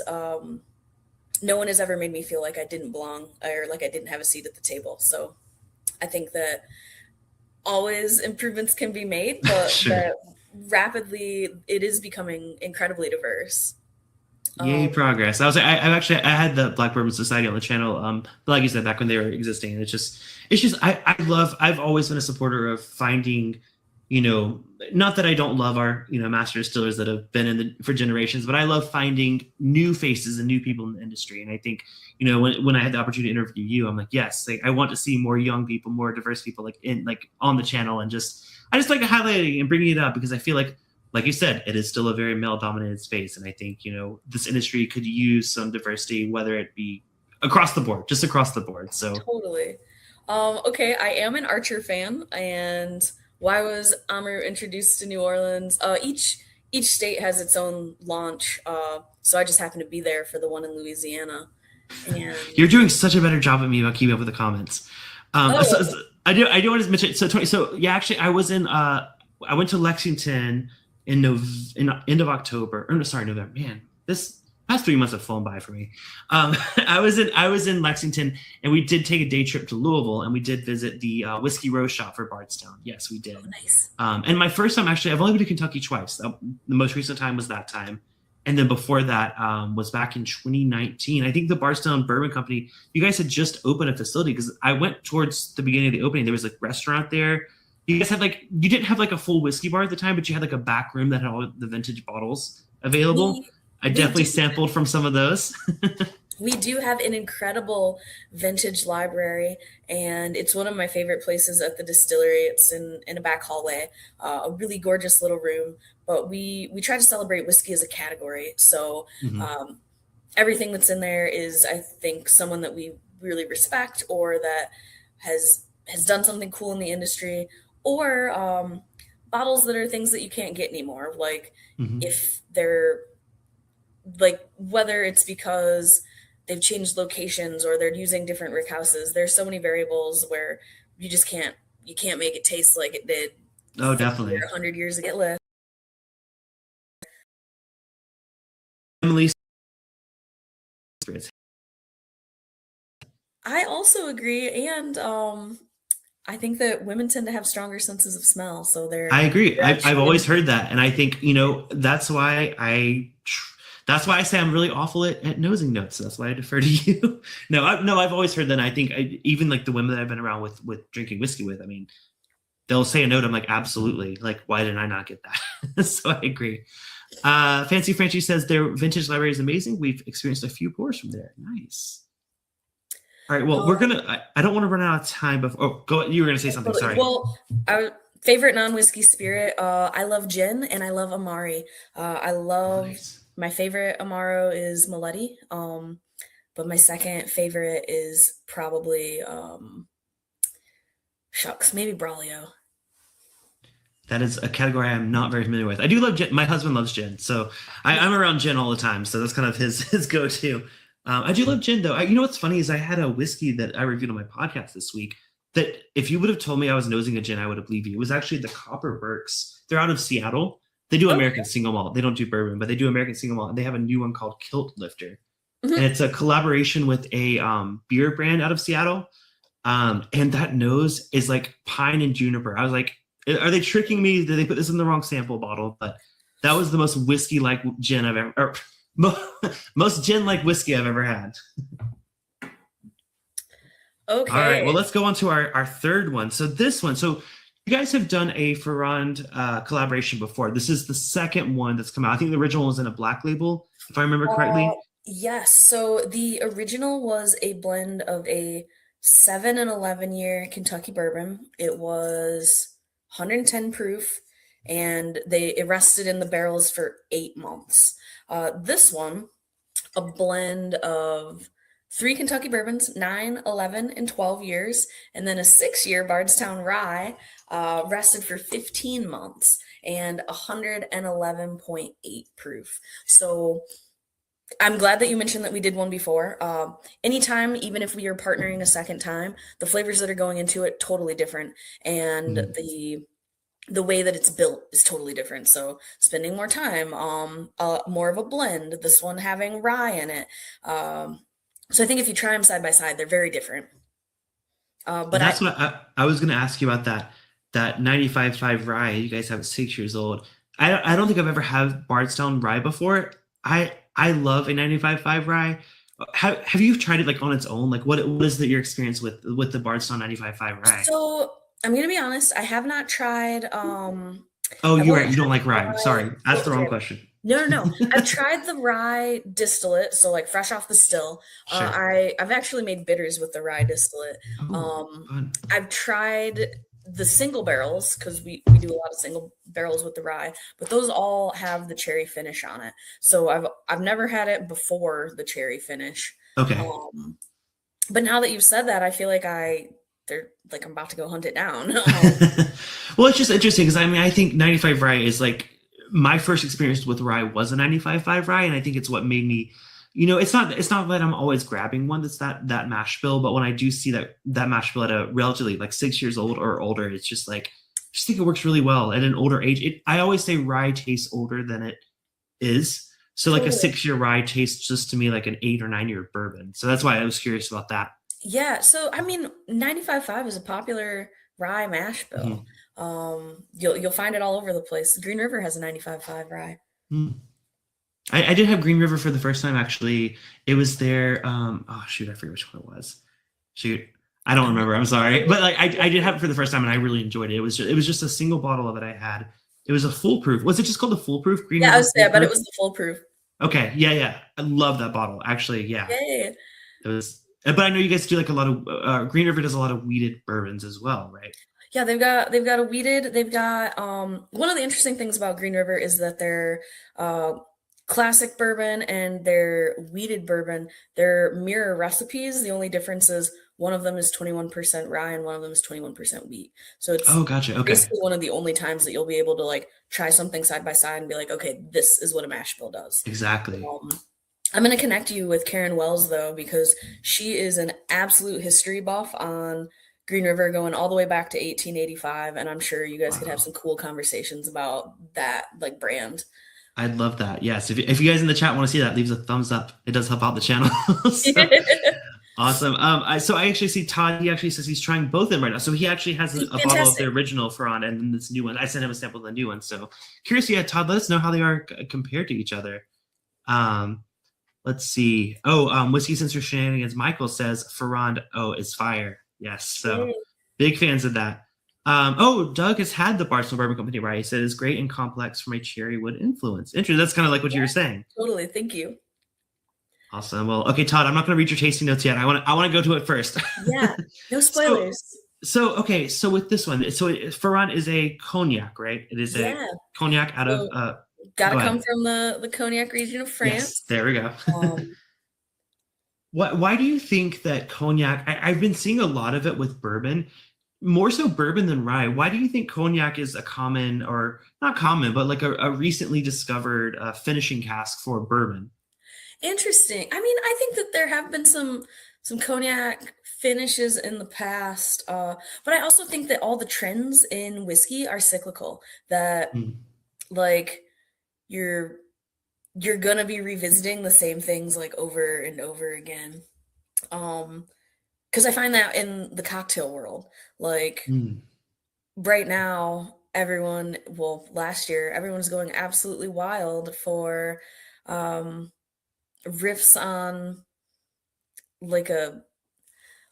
no one has ever made me feel like I didn't belong or like I didn't have a seat at the table. So I think that always improvements can be made, but Sure. that rapidly it is becoming incredibly diverse. Yay, Um, progress. I've actually I had the Black Bourbon Society on the channel, like you said, back when they were existing. And it's just I've always been a supporter of finding, not that I don't love our, master distillers that have been in for generations, but I love finding new faces and new people in the industry. And I think, when I had the opportunity to interview you, I'm like, yes, like I want to see more young people, more diverse people like on the channel. And I just like highlighting and bringing it up because I feel like you said, it is still a very male dominated space. And I think, this industry could use some diversity, whether it be across the board, just across the board. So Totally. Okay, I am an Archer fan, and why was Amaru introduced to New Orleans? Each state has its own launch, so I just happened to be there for the one in Louisiana. you're And doing such a better job of me about keeping up with the comments. oh, I do want to mention, so Tony, so yeah, actually I went to Lexington in end of October, or no, sorry, November. Man, this past 3 months have flown by for me. I was in Lexington, and we did take a day trip to Louisville, and we did visit the Whiskey Row shop for Bardstown. Yes, we did. oh, nice. And my first time, actually, I've only been to Kentucky twice. The most recent time was that time. And then before that was back in 2019. I think the Bardstown Bourbon Company, you guys had just opened a facility, because I went towards the beginning of the opening. There was like a restaurant there. You guys had you didn't have like a full whiskey bar at the time, but you had like a back room that had all the vintage bottles available. I We definitely do sampled from some of those. we do have an incredible vintage library, and it's one of my favorite places at the distillery. It's in a back hallway, a really gorgeous little room. But we try to celebrate whiskey as a category. So Mhm. everything that's in there is, I think, someone that we really respect, or that has done something cool in the industry, or bottles that are things that you can't get anymore. Like Mhm. if they're like, whether it's because they've changed locations or they're using different rick houses. There's so many variables where you can't make it taste like it did Oh, 50 or definitely. 100 years ago. Emily. I also agree, and I think that women tend to have stronger senses of smell, so I agree. they're I've actually always heard that, and I think that's why I say I'm really awful at nosing notes. That's why I defer to you. No, I've always heard that. And I think even like the women that I've been around with drinking whiskey with, I mean, they'll say a note. I'm like, absolutely. Like, why did I not get that? So I agree. Fancy Franchi says their vintage library is amazing. We've experienced a few pours from there. Nice. All right. Well, we're um, gonna. I don't want to run out of time before. Oh, go. You were gonna say something. totally. Sorry. Well, our favorite non-whiskey spirit, I love gin and I love Amari. I Oh, love nice. My favorite Amaro is Maletti. But my second favorite is probably shucks, maybe Braulio. That is a category I'm not very familiar with. I do love gin. My husband loves gin, so I'm around gin all the time. So that's kind of his go to. I do love gin though. You know what's funny is I had a whiskey that I reviewed on my podcast this week. That if you would have told me I was nosing a gin, I would have believed you. It was actually the Copper Burks. They're out of Seattle. They do Okay. American single malt. They don't do bourbon, but they do American single malt. And they have a new one called Kilt Lifter, and Mhm. it's a collaboration with a beer brand out of Seattle. And that nose is like pine and juniper. I was like, are they tricking me? Did they put this in the wrong sample bottle? But that was the most whiskey like gin I've ever, or most gin like whiskey I've ever had. All right, well, Okay. let's go on to our third one. So this one, so you guys have done a Ferrand collaboration before. This is the second one that's come out. I think the original was in a black label, if I remember Uh, correctly. yes. So the original was a blend of a 7 and 11 year Kentucky bourbon. It was 110 proof, and it rested in the barrels for 8 months. This one, a blend of three Kentucky bourbons, 9, 11, and 12 years, and then a 6 year Bardstown Rye, rested for 15 months and 111.8 proof. So I'm glad that you mentioned that we did one before. Anytime, even if we are partnering a second time, the flavors that are going into it totally different, and Mhm. the way that it's built is totally different. So spending more time, more of a blend. This one having rye in it. So I think if you try them side by side, they're very different. But And I that's what I was going to ask you about that 95.5 rye. You guys have it 6 years old. I don't think I've ever had Bardstown rye before. I love a 95.5 rye. Have you tried it like on its own? Like what is your experience with the Bardstown 95.5 rye? so I'm gonna be honest. I have not tried. Oh, I've you're only right. You don't tried like the rye. rye. Sorry, asked the wrong Okay. question. No, no, no. I've tried the rye distillate, so like fresh off the still. Sure. I've actually made bitters with the rye distillate. Oh, Um, fun. I've tried the single barrels because we do a lot of single barrels with the rye, but those all have the cherry finish on it. So I've never had it before the cherry finish. Okay. Um, But now that you've said that, I feel like they're like I'm about to go hunt it down. Well, it's just interesting because I mean, I think 95 rye is like my first experience with rye was a 95.5 rye, and I think it's what made me, it's not that I'm always grabbing one that's that mash bill, but when I do see that mash bill at a relatively like 6 years old or older, it's just like I just think it works really well at an older age. I always say rye tastes older than it is. So like a Totally. 6 year rye tastes just to me like an 8 or 9 year bourbon. So that's why I was curious about that. Yeah, so I mean, 95.5 is a popular rye mash bill. Mhm. You'll find it all over the place. Green River has a 95.5 rye. Mm. I did have Green River for the first time actually. It was their oh shoot, I forget which one it was. Shoot. I don't Um, remember. I'm sorry. But like I did have it for the first time and I really enjoyed it. It was just a single bottle of it I had. It was a foolproof. Was it just called a foolproof? Green yeah, I River was say, I bet it foolproof? was the foolproof. Okay. Yeah, yeah. I love that bottle. Actually, yeah. Yay. It was but I know you guys do like a lot of Green River does a lot of weeded bourbons as well, right? Yeah, they've got a weeded. They've got one of the interesting things about Green River is that their uh classic bourbon and their weeded bourbon, they're mirror recipes. The only difference is one of them is 21% rye and one of them is 21% wheat. So it's Oh, gotcha. Okay. basically one of the only times that you'll be able to like try something side by side and be like, okay, this is what a mash bill does. Exactly. Um, I'm going to connect you with Karen Wells though, because she is an absolute history buff on Green River going all the way back to 1885. And I'm sure you guys could have Wow. some cool conversations about that like brand. I'd love that. Yes. If you guys in the chat want to see that, leave us a thumbs up. It does help out the channel. So awesome. I actually see Todd. He actually says he's trying both of them right now. So he actually has a bottle of the Fantastic. original Ferran and then this new one. I sent him a sample of the new one. So curious. Yeah, Todd, let us know how they are compared to each other. Um, let's see. Oh, Whiskey Sensor Shenanigans. Michael says Ferrand. Oh, is fire. Yes. So Yay. big fans of that. Oh, Doug has had the Barcelona Bourbon Company, right? He said it's great and complex from a cherry wood influence. Interesting. That's kind of like what you were saying. Totally. Thank you. Awesome. Well, okay, Todd, I'm not going to read your tasting notes yet. I want to go to it first. Yeah. No so spoilers. okay, so with this one, Ferran is a cognac, right? It is a Yeah. cognac out of So gotta go come ahead. from the Cognac region of Yes, France. there we go. Um, Why do you think that cognac? I've been seeing a lot of it with bourbon, more so bourbon than rye. Why do you think cognac is a common, or not common, but like a recently discovered finishing cask for bourbon? Interesting. I mean, I think that there have been some cognac finishes in the past, but I also think that all the trends in whiskey are cyclical. That Mm. like you're you're gonna be revisiting the same things like over and over again. Um, because I find that in the cocktail world, like Mm. right now, last year, everyone's going absolutely wild for um riffs on like a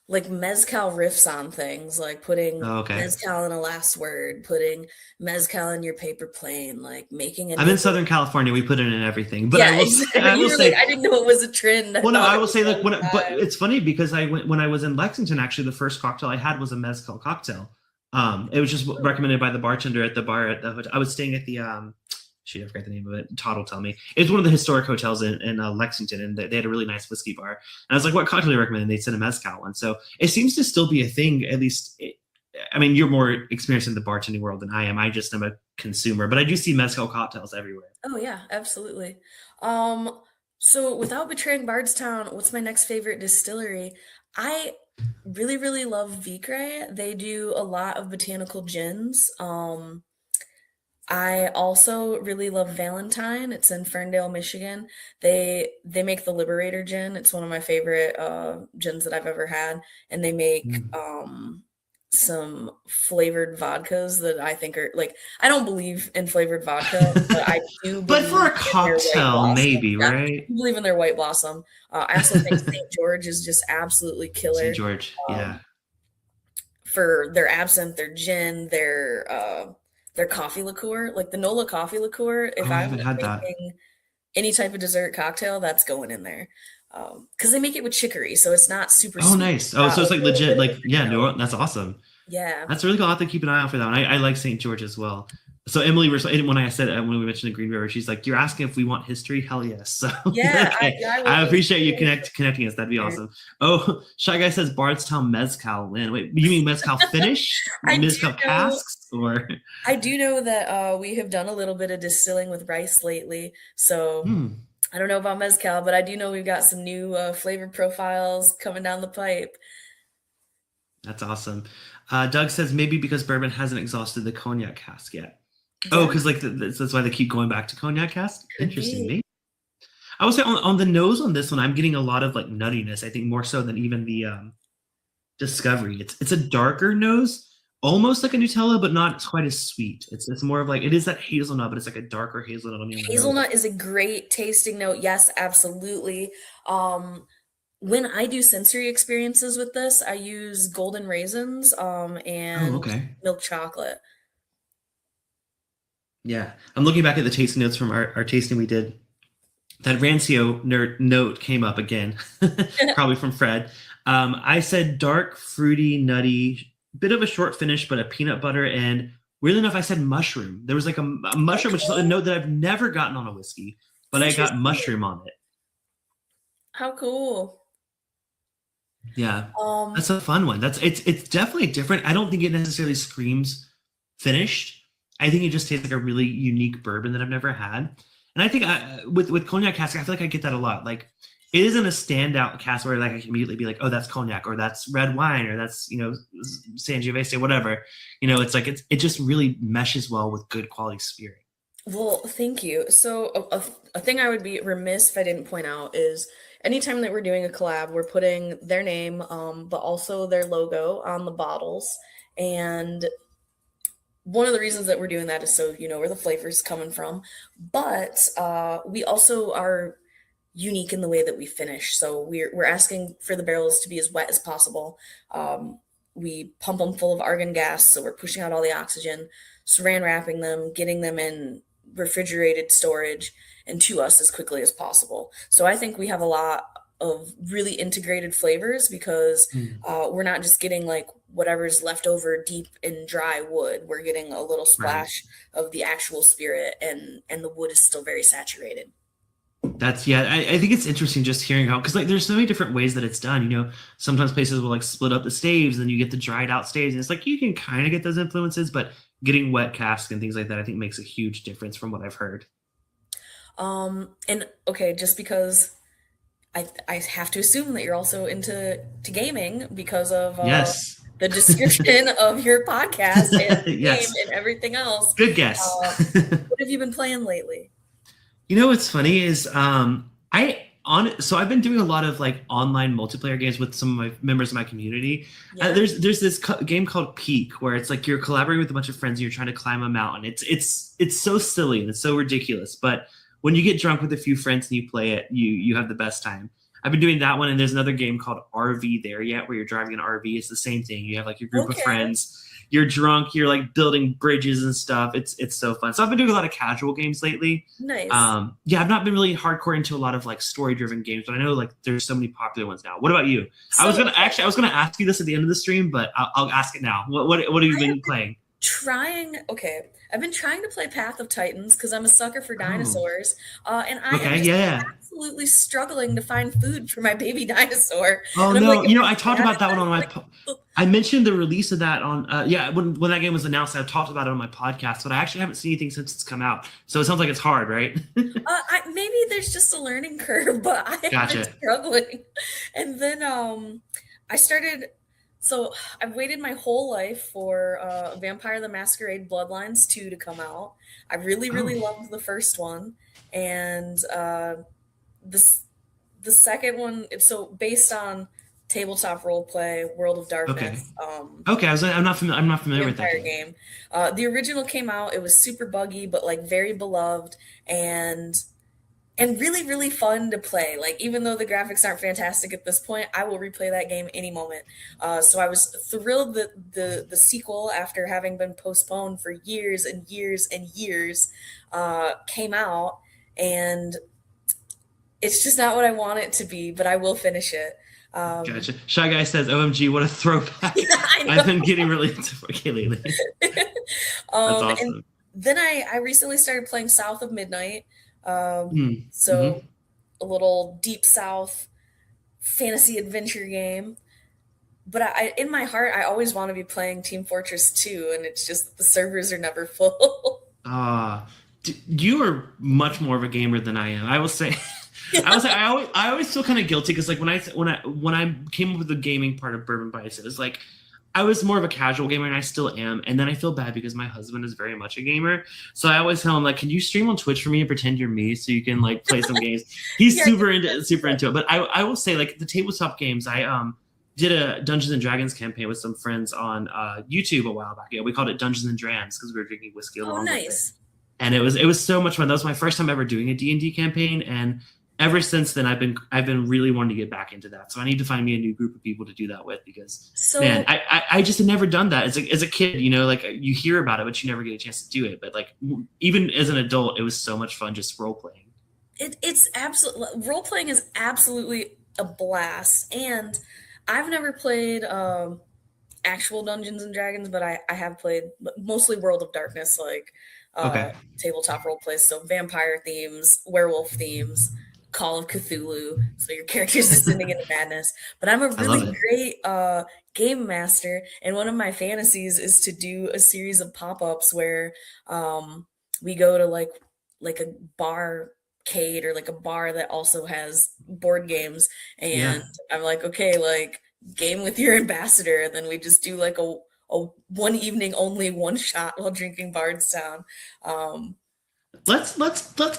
like mezcal riffs on things, like putting Oh, okay. mezcal in a last word, putting mezcal in your paper plane, like making a I'm in nickel. Southern California. We put it in everything, but Yeah, exactly. I will You were like, say, I didn't know it was a trend. I well, no, thought I it will was say all like the but time. it's funny because I went when I was in Lexington. Actually, the first cocktail I had was a mezcal cocktail. It was just recommended by the bartender at the bar at the hotel. I was staying at the shoot, I forgot the name of it. Todd will tell me. It's one of the historic hotels in Lexington, and they had a really nice whiskey bar. And I was like, "What cocktail do you recommend?" And they said a mezcal one. So it seems to still be a thing. At least, I mean, you're more experienced in the bartending world than I am. I just am a consumer, but I do see mezcal cocktails everywhere. Oh yeah, absolutely. Um, so without betraying Bardstown, what's my next favorite distillery? I really, really love Vicre. They do a lot of botanical gins. I also really love Valentine. It's in Ferndale, Michigan. They make the Liberator gin. It's one of my favorite gins that I've ever had, and they make Mm. some flavored vodkas that I think are like I don't believe in flavored vodka, but I do But for believe a in their White cocktail, Blossom. maybe, Yeah, I right? do believe in their White Blossom. I also think St. George is just absolutely St. killer. George, yeah. Um, for their absinthe, their gin, their coffee liqueur, like the Nola coffee liqueur. If Oh, I I'm haven't had that. making any type of dessert cocktail, that's going in there. Because they make it with chicory, so it's not super Oh, sweet. nice. It's Oh, got so it's like like a little legit, bit of like a yeah, fruity note. no, that's awesome. Yeah. That's really cool. I'll have to keep an eye out for that one. I like St. George as well. So Emily, when I said when we mentioned the Green River, she's like, "You're asking if we want history? Hell yes!" So Yeah, okay, I I will. appreciate you connecting us. That'd be awesome. Oh, Shy Guy says Bardstown Mezcal. Lynn, wait, you mean Mezcal finish, I do Mezcal know. casks, or? I do know that we have done a little bit of distilling with rice lately. So Hmm, I don't know about mezcal, but I do know we've got some new flavor profiles coming down the pipe. that's awesome. Doug says maybe because bourbon hasn't exhausted the cognac cask yet. Oh, Yeah, because like that's why they keep going back to cognac cask. could Interesting. be. Maybe I would say on the nose on this one, I'm getting a lot of like nuttiness. I think more so than even the Discovery. It's a darker nose, almost like a Nutella, but not quite as sweet. It's more of like it is that hazelnut, but it's like a darker hazelnut on the nose. Hazelnut is a great tasting note. Yes, absolutely. Um, when I do sensory experiences with this, I use golden raisins Oh, and okay. milk chocolate. Yeah, I'm looking back at the tasting notes from our tasting we did. That rancio note came up again, probably from Fred. I said dark, fruity, nutty, bit of a short finish, but a peanut butter, and weirdly enough, I said mushroom. There was like a mushroom, which is a Okay, note that I've never gotten on a whiskey, but I got interesting. mushroom on it. How cool. Yeah, Um, that's a fun one. It's definitely different. I don't think it necessarily screams finished. I think it just tastes like a really unique bourbon that I've never had. And I think with cognac cask, I feel like I get that a lot. Like it isn't a standout cask where like I can immediately be like, oh, that's cognac or that's red wine or that's Sangiovese, whatever. It's like it just really meshes well with good quality spirit. well, thank you. So, a thing I would be remiss if I didn't point out is anytime that we're doing a collab, we're putting their name, but also their logo on the bottles. And one of the reasons that we're doing that is so you know where the flavor's coming from. But we also are unique in the way that we finish. So we're asking for the barrels to be as wet as possible. Um, we pump them full of argon gas, so we're pushing out all the oxygen, saran wrapping them, getting them in refrigerated storage, and to us as quickly as possible. So I think we have a lot of really integrated flavors because Mm, we're not just getting like whatever's left over deep in dry wood. We're getting a little right. splash of the actual spirit, and the wood is still very saturated. That's yeah. I think it's interesting just hearing how because like there's so many different ways that it's done. Sometimes places will like split up the staves, and you get the dried out staves, and it's like you can kind of get those influences, but getting wet cask and things like that, I think makes a huge difference from what I've heard. And okay, just because I have to assume that you're also into gaming because of Yes, the description of your podcast and name yes, and everything else. good guess. What have you been playing lately? What's funny is so I've been doing a lot of like online multiplayer games with some of my members of my community. Yeah. There's this game called Peak where it's like you're collaborating with a bunch of friends and you're trying to climb a mountain. It's so silly and it's so ridiculous, but when you get drunk with a few friends and you play it, you have the best time. I've been doing that one, and there's another game called RV There Yet where you're driving an RV. It's the same thing. You have like your group of Okay. friends. You're drunk. You're like building bridges and stuff. It's so fun. So I've been doing a lot of casual games lately. Nice. Yeah, I've not been really hardcore into a lot of like story driven games, but I know like there's so many popular ones now. What about you? So I was gonna ask you this at the end of the stream, but I'll ask it now. What have you I been playing? okay, I've been trying to play Path of Titans because I'm a sucker for Oh, dinosaurs, and I am okay, just yeah. absolutely struggling to find food for my baby dinosaur. Oh And I'm like, no, am I I talked bad about at that one this? on Like, uh, I mentioned the release of that on yeah when that game was announced. I talked about it on my podcast, but I actually haven't seen anything since it's come out. So it sounds like it's hard, right? maybe there's just a learning curve, but I have been Gotcha. struggling. And then I started. So I've waited my whole life for Vampire the Masquerade Bloodlines 2 to come out. I really, Oh, really loved the first one, and this the second one. It's so based on tabletop role play, World of okay, Darkness. okay. I'm not familiar with that Vampire game. game. The original came out. It was super buggy, but like very beloved and really really fun to play. Like even though the graphics aren't fantastic at this point, I will replay that game any moment. So I was thrilled that the sequel, after having been postponed for years and years and years, came out, and it's just not what I want it to be, but I will finish it. Um, Gotcha. Shy Guy says, "OMG, what a throwback!" yeah, I I've been getting really into 4K lately. know. That's And awesome. then I recently started playing South of Midnight. Mm, So hmm. a little deep South fantasy adventure game. But in my heart, I always want to be playing Team Fortress 2, and it's just the servers are never full. Uh, you are much more of a gamer than I am. I will say, I always feel kind of guilty because like when I came up with the gaming part of Bourbon Bytes, it was like I was more of a casual gamer and I still am. And then I feel bad because my husband is very much a gamer. So I always tell him like, can you stream on Twitch for me and pretend you're me so you can like play some games? He's Yeah, super into it. But I will say like the tabletop games, I did a Dungeons and Dragons campaign with some friends on YouTube a while back. Yeah, we called it Dungeons and Drams because we were drinking whiskey oh, along with it, nice. and it was so much fun. That was my first time ever doing a D&D campaign, and ever since then I've been really wanting to get back into that. So I need to find me a new group of people to do that with because man, So I just had never done that as a kid. You know, like you hear about it, but you never get a chance to do it. But like even as an adult, it was so much fun just role playing. it's absolutely, role playing is absolutely a blast. And I've never played actual Dungeons and Dragons, but I have played mostly World of Darkness, like Okay, tabletop role plays, so vampire themes, werewolf themes, Call of Cthulhu, so your character's descending into madness. But I'm a I love really it. great game master, and one of my fantasies is to do a series of pop-ups where um, we go to like a barcade or like a bar that also has board games, Yeah. and I'm like, okay, like game with your ambassador, and then we just do like a one evening only one shot while drinking Bardstown. Um, Let's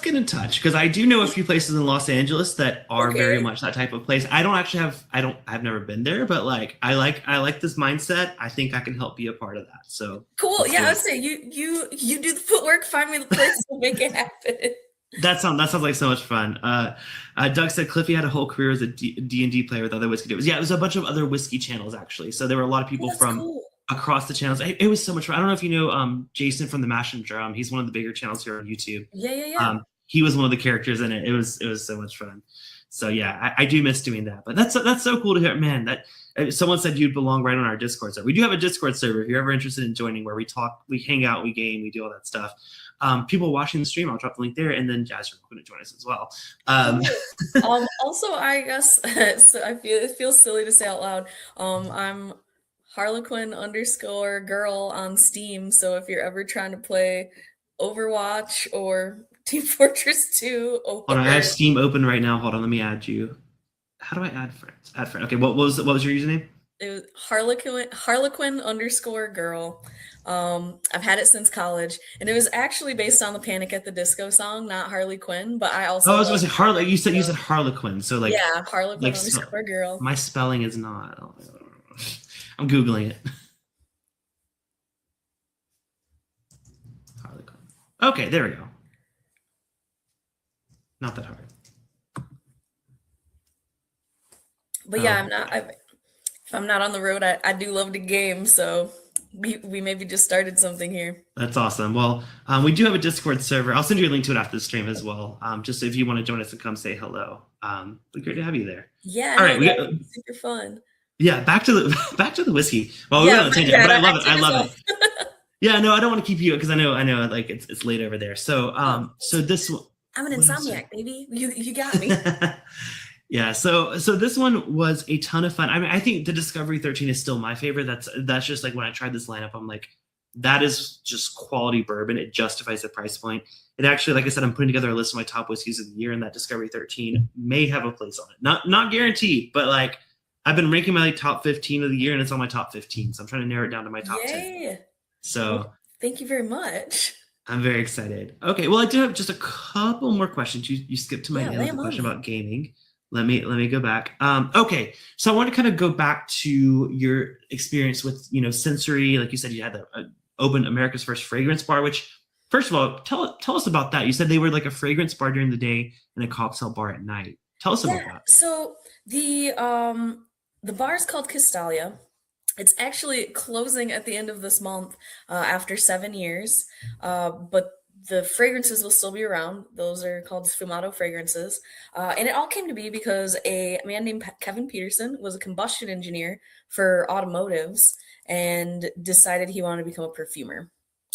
get in touch because I do know a few places in Los Angeles that are very okay, much that type of place. I don't actually have I've never been there, but like I like this mindset. I think I can help be a part of that. So cool. let's Yeah, do I would it. say you do the footwork, find me the place, we'll make it happen. That sounds like so much fun. Doug said Cliffy had a whole career as a D&D player with other whiskey dealers. Yeah, it was a bunch of other whiskey channels actually. So there were a lot of Oh, people that's from cool. across the channels. It was so much fun. I don't know if you know Jason from the Mash and Drum. He's one of the bigger channels here on YouTube. Yeah, yeah, yeah. He was one of the characters in it. It was so much fun. So yeah, I do miss doing that. But that's so cool to hear. Man, that someone said you'd belong right on our Discord server. We do have a Discord server if you're ever interested in joining, where we talk, we hang out, we game, we do all that stuff. People watching the stream, I'll drop the link there, and then Jazz, you're welcome to join us as well. Um, Cool. Also, I guess so it feels silly to say out loud. I'm Harlequin underscore girl on Steam. So if you're ever trying to play Overwatch or Team Fortress 2 Hold on, I or have Steam open right now. Hold on, let me add you. How do I add friends? Add friend. Okay, what was your username? it was Harlequin underscore girl. I've had it since college, and it was actually based on the Panic at the Disco song, not Harley Quinn. But I Oh, I also was going love to say Harley. You said so Harlequin. So yeah, Harlequin like underscore girl. my spelling is not. I'm googling it. Harlequin. Okay, there we go. Not that hard. But yeah, Oh, if I'm not on the road, I do love to game. So we maybe just started something here. that's awesome. Well, we do have a Discord server. I'll send you a link to it after the stream as well. Just if you want to join us and come say hello. It'd be great to have you there. Yeah, All no, right, we that got would be super fun. yeah. Back to the back to the whiskey. Well, we went Yeah, on a my tangent, bad. but I I love it. I took us love off. it. Yeah, no, I don't want to keep you because I know, like it's late over there. So Oh, so this I'm an what else? insomniac, baby. You got me. Yeah, so this one was a ton of fun. I mean, I think the Discovery 13 is still my favorite. That's just like when I tried this lineup, I'm like, that is just quality bourbon. It justifies the price point. It actually, like I said, I'm putting together a list of my top whiskeys of the year, and that Discovery 13 may have a place on it. Not guaranteed, but like I've been ranking my like, top 15 of the year, and it's on my top 15. So I'm trying to narrow it down to my top 10. Yay. Well, So thank you very much. I'm very excited. Okay, well, I do have just a couple more questions. You skipped to my Yeah, end lay with the 'em on question me. about gaming. Let me go back. Okay, so I want to kind of go back to your experience with sensory. Like you said, you had the opened America's first fragrance bar. Which, first of all, tell us about that. You said they were like a fragrance bar during the day and a cocktail bar at night. Tell us Yeah. about that. So the bar is called Castalia. It's actually closing at the end of this month after 7 years, but the fragrances will still be around. Those are called sfumato fragrances. And it all came to be because a man named Kevin Peterson was a combustion engineer for automotives and decided he wanted to become a perfumer.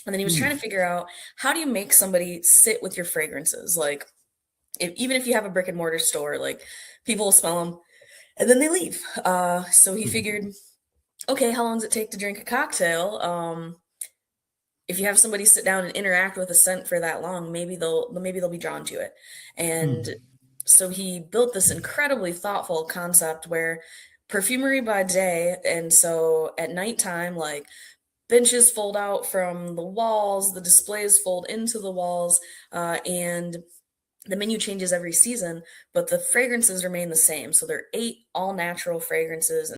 And then he was trying to Hmm. figure out, how do you make somebody sit with your fragrances? Like, even if you have a brick and mortar store, like, people will smell them and then they leave. So he Hmm. figured, okay, how long does it take to drink a cocktail? If you have somebody sit down and interact with a scent for that long, maybe they'll be drawn to it. And Hmm. so he built this incredibly thoughtful concept where perfumery by day, and so at nighttime, like, benches fold out from the walls, the displays fold into the walls, and the menu changes every season, but the fragrances remain the same. So they're 8 all natural fragrances